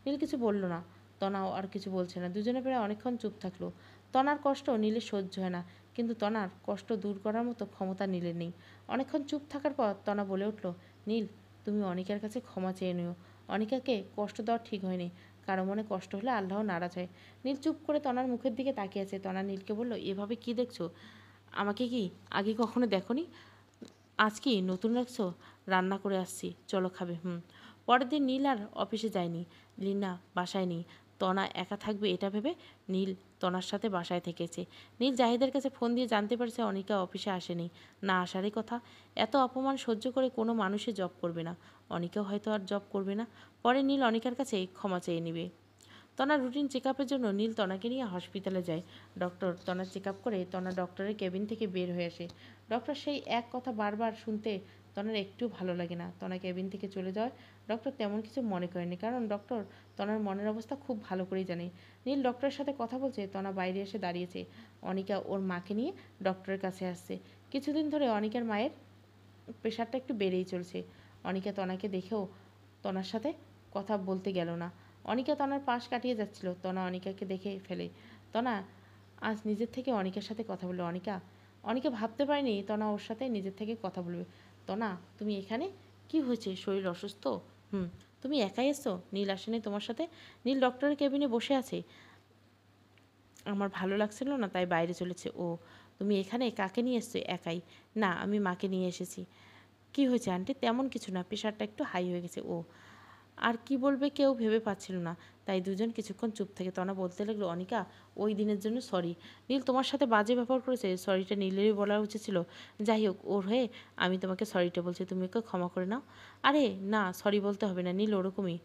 S1: নীল কিছু বলল না। তনাও আর কিছু বলছে না। দুজনে প্রায় অনেকক্ষণ চুপ থাকলো। তনার কষ্ট নীলের সহ্য হয় না, কিন্তু তনার কষ্ট দূর করার মতো ক্ষমতা নীলের নেই। অনেকক্ষণ চুপ থাকার পর তনা বলে উঠল, নীল, তুমি অনিকার কাছে ক্ষমা চেয়ে নিও। অনিকাকে কষ্ট দেওয়া ঠিক হয়নি। কারো মনে কষ্ট হলে আল্লাহ নারাজ হয়। নীল চুপ করে তনার মুখের দিকে তাকিয়ে আছে। তনা নীলকে বলল, এভাবে কি দেখছো? আমাকে কি আগে কখনো দেখোনি? আজ কি নতুন রাখছো? রান্না করে আসছি, চলো খাবে। পরের দিন নীল আর অফিসে যায়নি। লিনা বাসায় নেই। তনা একা থাকবে এটা ভেবে নীল তনার সাথে বাসায় থেকেছে। নীল জাহিদের কাছে ফোন দিয়ে জানতে পারছে অনিকা অফিসে আসেনি। না আসারই কথা। এত অপমান সহ্য করে কোনো মানুষে জব করবে না। অনিকাও হয়তো আর জব করবে না। পরে নীল অনিকার কাছে ক্ষমা চেয়ে নেবে। তনার রুটিন চেক আপের জন্য নীল তনাকে নিয়ে হসপিটালে যায়। ডক্টর তনার চেক আপ করে তনা ডক্টরের কেবিন থেকে বের হয়ে আসে। ডক্টর সেই এক কথা বারবার শুনতে তনার একটু ভালো লাগে না। তনা কেবিন থেকে চলে যাওয়ায় ডক্টর তেমন কিছু মনে করেনি, কারণ ডক্টর তনার মনের অবস্থা খুব ভালো করেই জানে। নীল ডক্টরের সাথে কথা বলছে, তনা বাইরে এসে দাঁড়িয়েছে। অনিকা ওর মাকে নিয়ে ডক্টরের কাছে আসছে। কিছুদিন ধরে অনিকার মায়ের প্রেশারটা একটু বেড়েই চলছে। অনিকা তনাকে দেখেও তনার সাথে কথা বলতে গেল না। অনিকা তনার পাশ কাটিয়ে যাচ্ছিল। তনা অনিকাকে দেখে ফেলে। তনা আজ নিজের থেকে অনিকার সাথে কথা বলল। অনিকা ভাবতে পারেনি তনা ওর সাথে নিজের থেকে কথা বলবে। তনা, তুমি এখানে? কি হয়েছে? শরীর অসুস্থ? তুমি একাই এসছো? নীল আসেনি তোমার সাথে? নীল ডক্টরের কেবিনে বসে আছে। আমার ভালো লাগছিল না, তাই বাইরে চলেছে ও। তুমি এখানে কাকে নিয়ে এসছো? একাই? না, আমি মাকে নিয়ে এসেছি। কি হয়েছে আন্টি? তেমন কিছু না, প্রেশারটা একটু হাই হয়ে গেছে ও। আর কি বলবে কেউ ভেবে পাচ্ছিল না, তাই দুজন কিছুক্ষণ চুপ থেকে তনা বলতে লাগলো, অনিকা, ওই দিনের জন্য সরি। নীল তোমার সাথে বাজে ব্যবহার করেছে, সরিটা নীলেরই বলা উচিত ছিল। যাই হোক, ওর হয়ে আমি তোমাকে সরিটা বলছি, তুমি ওকে ক্ষমা করে নাও। আরে না, সরি বলতে হবে না, নীল ওরকমই।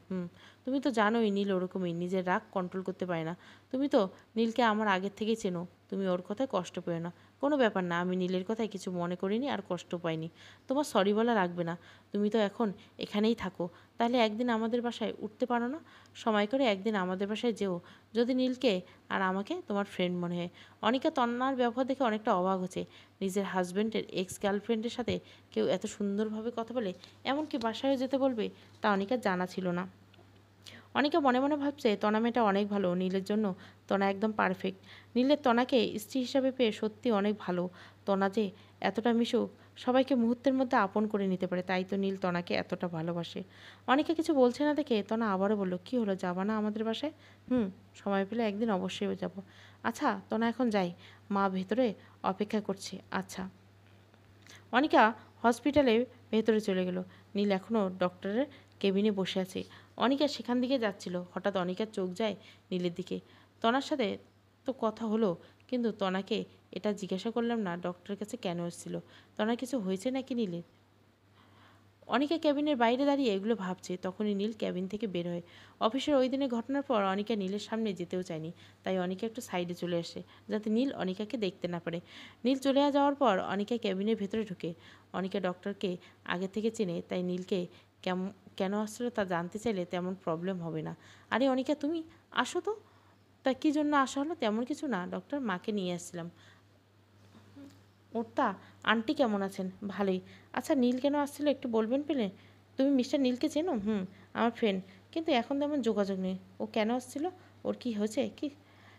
S1: তুমি তো জানোই নীল ওরকমই, নিজের রাগ কন্ট্রোল করতে পারে না। তুমি তো নীলকে আমার আগের থেকেই চেনো, তুমি ওর কথায় কষ্ট পেও না। কোনো ব্যাপার না, আমি নীলের কথায় কিছু মনে করিনি আর কষ্ট পাইনি। তোমার সরি বলা লাগবে না। তুমি তো এখন এখানেই থাকো, তাহলে একদিন আমাদের বাসায় উঠতে পারো না? সময় করে একদিন আমাদের বাসায় যেও, যদি নীলকে আর আমাকে তোমার ফ্রেন্ড মনে হয়। অনিকা তন্নার ব্যবহার দেখে অনেকটা অবাক হচ্ছে। নিজের হাজব্যান্ডের এক্স গার্লফ্রেন্ডের সাথে কেউ এত সুন্দরভাবে কথা বলে, এমনকি বাসায়ও যেতে বলবে, তা অনিকার জানা ছিল না। অনিকা মনে মনে ভাবছে তনা মেয়েটা অনেক ভালো, নীলের জন্য তনা একদম পারফেক্ট। নীলের তনাকে স্ত্রী হিসাবে পেয়ে সত্যি অনেক ভালো। তনা যে এতটা মিশুক, সবাইকে মুহূর্তের মধ্যে আপন করে নিতে পারে, তাই তো নীল তনাকে এতটা ভালোবাসে। অনিকা কিছু বলছে না দেখে তনা আবারও বলল, কী হলো, যাবা না আমাদের বাসায়? সময় পেলে একদিন অবশ্যই যাব। আচ্ছা তনা, এখন যাই, মা ভেতরে অপেক্ষা করছে। আচ্ছা। অনিকা হসপিটালে ভেতরে চলে গেল। নীল এখনও ডক্টরের কেবিনে বসে আছে। অনিকা সেখান দিকে যাচ্ছিল। হঠাৎ অনিকার চোখ যায় নীলের দিকে। তনার সাথে তো কথা হলো, কিন্তু তনাকে এটা জিজ্ঞাসা করলাম না ডক্টরের কাছে কেন এসেছিল। তনার কিছু হয়েছে নাকি নীলের? অনিকা ক্যাবিনের বাইরে দাঁড়িয়ে এগুলো ভাবছে, তখনই নীল ক্যাবিন থেকে বের হয়। অফিসের ওই দিনের ঘটনার পর অনিকা নীলের সামনে যেতেও চায়নি, তাই অনিকা একটু সাইডে চলে আসে, যাতে নীল অনিকাকে দেখতে না পারে। নীল চলে যাওয়ার পর অনিকা ক্যাবিনের ভেতরে ঢুকে। অনিকা ডক্টরকে আগে থেকে চেনে, তাই নীলকে কেন আসছিল তা জানতে চাইলে তেমন প্রবলেম হবে না। আরে অনিকা, তুমি আসো তো। তা কী জন্য আসা হলো? তেমন কিছু না, ডক্টর, মাকে নিয়ে আসছিলাম। ওরটা আন্টি কেমন আছেন? ভালোই। আচ্ছা, নীল কেন আসছিল একটু বলবেন পেলে? তুমি মিস্টার নীলকে চেনো? আমার ফ্রেন্ড, কিন্তু এখন তেমন যোগাযোগ নেই। ও কেন আসছিল? ওর কি হয়েছে? কি?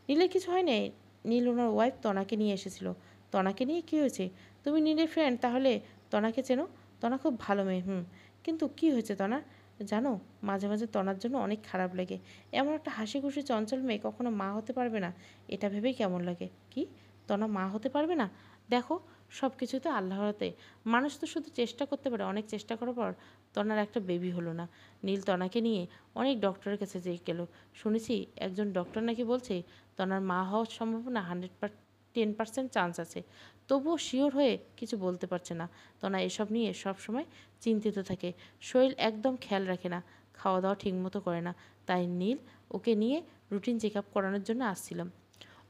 S1: নীলের কিছু হয় নাই। নীল ওনার ওয়াইফ তনাকে নিয়ে এসেছিল। তনাকে নিয়ে কী হয়েছে? তুমি নীলের ফ্রেন্ড, তাহলে তনাকে চেনো? তনা খুব ভালো মেয়ে। কিন্তু কি হয়েছে তনার? জানো, মাঝে মাঝে তনার জন্য অনেক খারাপ লাগে। এমন একটা হাসি খুশি চঞ্চল মেয়ে কখনো মা হতে পারবে না, এটা ভেবেই কেমন লাগে। কি? তনা মা হতে পারবে না? দেখো, সব কিছুতে আল্লাহর হাতে। মানুষ তো শুধু চেষ্টা করতে পারে, অনেক চেষ্টা করার পর তনার একটা বেবি হলো না। নীল তনাকে নিয়ে অনেক ডক্টরের কাছে যেয়ে গেল। শুনেছি একজন ডক্টর নাকি বলছে তনার মা হওয়ার সম্ভাবনা 10% চান্স আছে। তবুও শিওর হয়ে কিছু বলতে পারছে না। তনা এসব নিয়ে সব সময় চিন্তিত থাকে। শরীর একদম খেয়াল রাখে না, খাওয়া দাওয়া ঠিকমতো করে না। তাই নীল ওকে নিয়ে রুটিন চেক আপ করানোর জন্য আসছিলাম।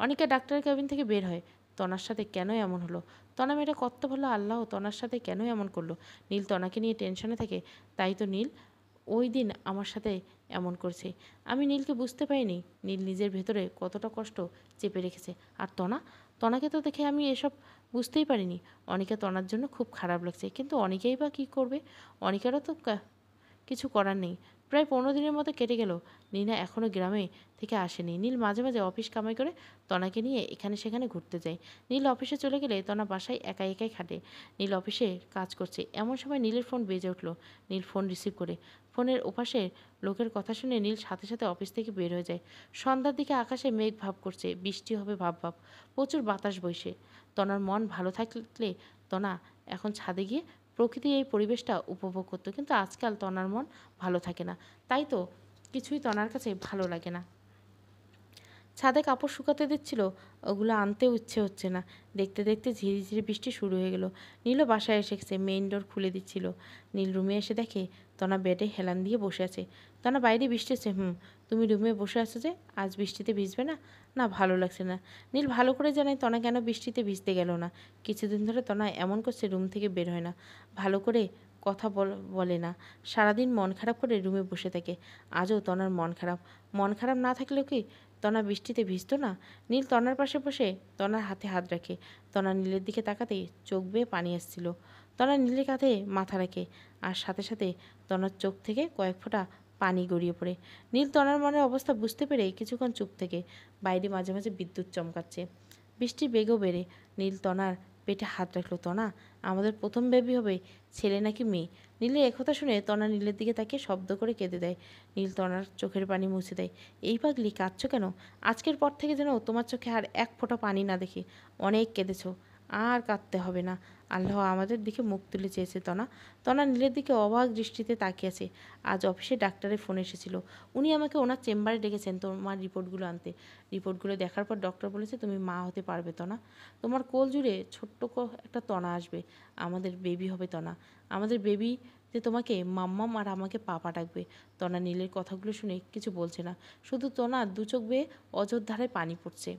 S1: অনিকা ডাক্তারের কেবিন থেকে বের হয়। তনার সাথে কেন এমন হলো? তনা মেয়েটা কত ভালো, আল্লাহ তনার সাথে কেন এমন করলো? নীল তনাকে নিয়ে টেনশনে থাকে, তাই তো নীল ওই দিন আমার সাথে এমন করছে। আমি নীলকে বুঝতে পারিনি নীল নিজের ভেতরে কতটা কষ্ট চেপে রেখেছে। আর তনাকে তো দেখে আমি এসব বুঝতেই পারিনি। অনিকা তনার জন্য খুব খারাপ লাগছে, কিন্তু অনিকাই বা কী করবে? অনিকারও তো কিছু করার নেই। প্রায় 15 দিনের মতো কেটে গেল। নীলা এখনও গ্রামে থেকে আসেনি। নীল মাঝে মাঝে অফিস কামাই করে তনাকে নিয়ে এখানে সেখানে ঘুরতে যায়। নীল অফিসে চলে গেলে তনা বাসায় একাই একাই খাটে। নীল অফিসে কাজ করছে, এমন সময় নীলের ফোন বেজে উঠল। নীল ফোন রিসিভ করে। ফোনের ওপাশে লোকের কথা শুনে নীল সাথে সাথে অফিস থেকে বের হয়ে যায়। সন্ধ্যার দিকে আকাশে মেঘ ভাব করছে, বৃষ্টি হবে ভাব ভাব, প্রচুর বাতাস বইছে। তনার মন ভালো থাকলে তনা এখন ছাদে গিয়ে প্রকৃতির এই পরিবেশটা উপভোগ করতো, কিন্তু আজকাল তনার মন ভালো থাকে না। তাই তো কিছুই তনার কাছে ভালো লাগে না। ছাদে কাপড় শুকাতে দিচ্ছিল, ওগুলো আনতেও ইচ্ছে হচ্ছে না। দেখতে দেখতে ঝিরিঝিরি বৃষ্টি শুরু হয়ে গেল। নীলও বাসায় এসেছে, মেইন ডোর খুলে দিচ্ছিল। নীল রুমে এসে দেখে তনা বেডে হেলান দিয়ে বসে আছে। তনা বাইরে বৃষ্টি হচ্ছে। তুমি রুমে বসে আছো যে, আজ বৃষ্টিতে ভিজবে না? না, ভালো লাগছে না। নীল ভালো করে জানে তনা কেন বৃষ্টিতে ভিজতে গেল না। কিছুদিন ধরে তনা এমন করছে, রুম থেকে বের হয় না, ভালো করে কথা বলে না, সারাদিন মন খারাপ করে রুমে বসে থাকে। আজও তনার মন খারাপ। মন খারাপ না থাকলেও কি তনা বৃষ্টিতে ভিজতো না? নীল তনার পাশে বসে তনার হাতে হাত রাখে। তনা নীলের দিকে তাকাতেই চোখ বেয়ে পানি আসছিল। তনা নীলের কাঁধে মাথা রাখে, আর সাথে সাথে তনার চোখ থেকে কয়েক ফোঁটা পানি গড়িয়ে পড়ে। নীল তনার মনের অবস্থা বুঝতে পেরে কিছুক্ষণ চুপ থেকে। বাইরে মাঝে মাঝে বিদ্যুৎ চমকাচ্ছে, বৃষ্টির বেগও বেড়ে। নীল তনার পেটে হাত রাখলো। তনা, আমাদের প্রথম বেবি হবে, ছেলে নাকি মেয়ে? নীলের একথা শুনে তনা নীলের দিকে তাকিয়ে শব্দ করে কেঁদে দেয়। নীল তনার চোখের পানি মুছে দেয়। এই পাগলি, কাঁদছো কেন? আজকের পর থেকে যেন তোমার চোখে আর এক ফোঁটা পানি না দেখি। অনেক কেঁদেছো, আর কাঁদতে হবে না। আল্লাহ আমাদের দিকে মুখ তুলে চেয়েছে। তনা তনা নীলের দিকে অবাক দৃষ্টিতে তাকিয়ে আছে। আজ অফিসে ডাক্তারের ফোন এসেছিল। উনি আমাকে ওনার চেম্বারে ডেকেছেন তোমার রিপোর্টগুলো আনতে। রিপোর্টগুলো দেখার পর ডক্টর বলেছে তুমি মা হতে পারবে। তনা, তোমার কোল জুড়ে ছোট্ট একটা তনা আসবে। আমাদের বেবি হবে তনা। আমাদের বেবি যে তোমাকে মাম্মাম আর আমাকে পাপা ডাকবে। তনা নীলের কথাগুলো শুনে কিছু বলছে না, শুধু তনার দু চোখ বেয়ে অযোধ্যারে পানি পড়ছে।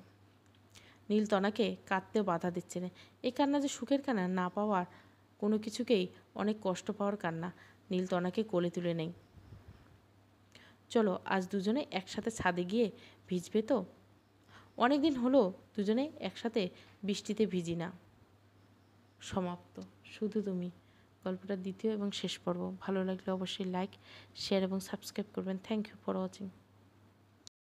S1: নীল তনাকে কাঁদতেও বাধা দিচ্ছে না। এই কান্না যে সুখের কান্না, না পাওয়ার কোনো কিছুকেই অনেক কষ্ট পাওয়ার কান্না। নীল তনাকে কোলে তুলে নেয়। চলো আজ দুজনে একসাথে ছাদে গিয়ে ভিজবে তো? অনেক দিন হলো দুজনে একসাথে বৃষ্টিতে ভিজি না। সমাপ্ত। শুধু তুমি। গল্পটার দ্বিতীয় এবং শেষ পর্ব। ভালো লাগলে অবশ্যই লাইক, শেয়ার এবং সাবস্ক্রাইব করবেন। Thank you for watching.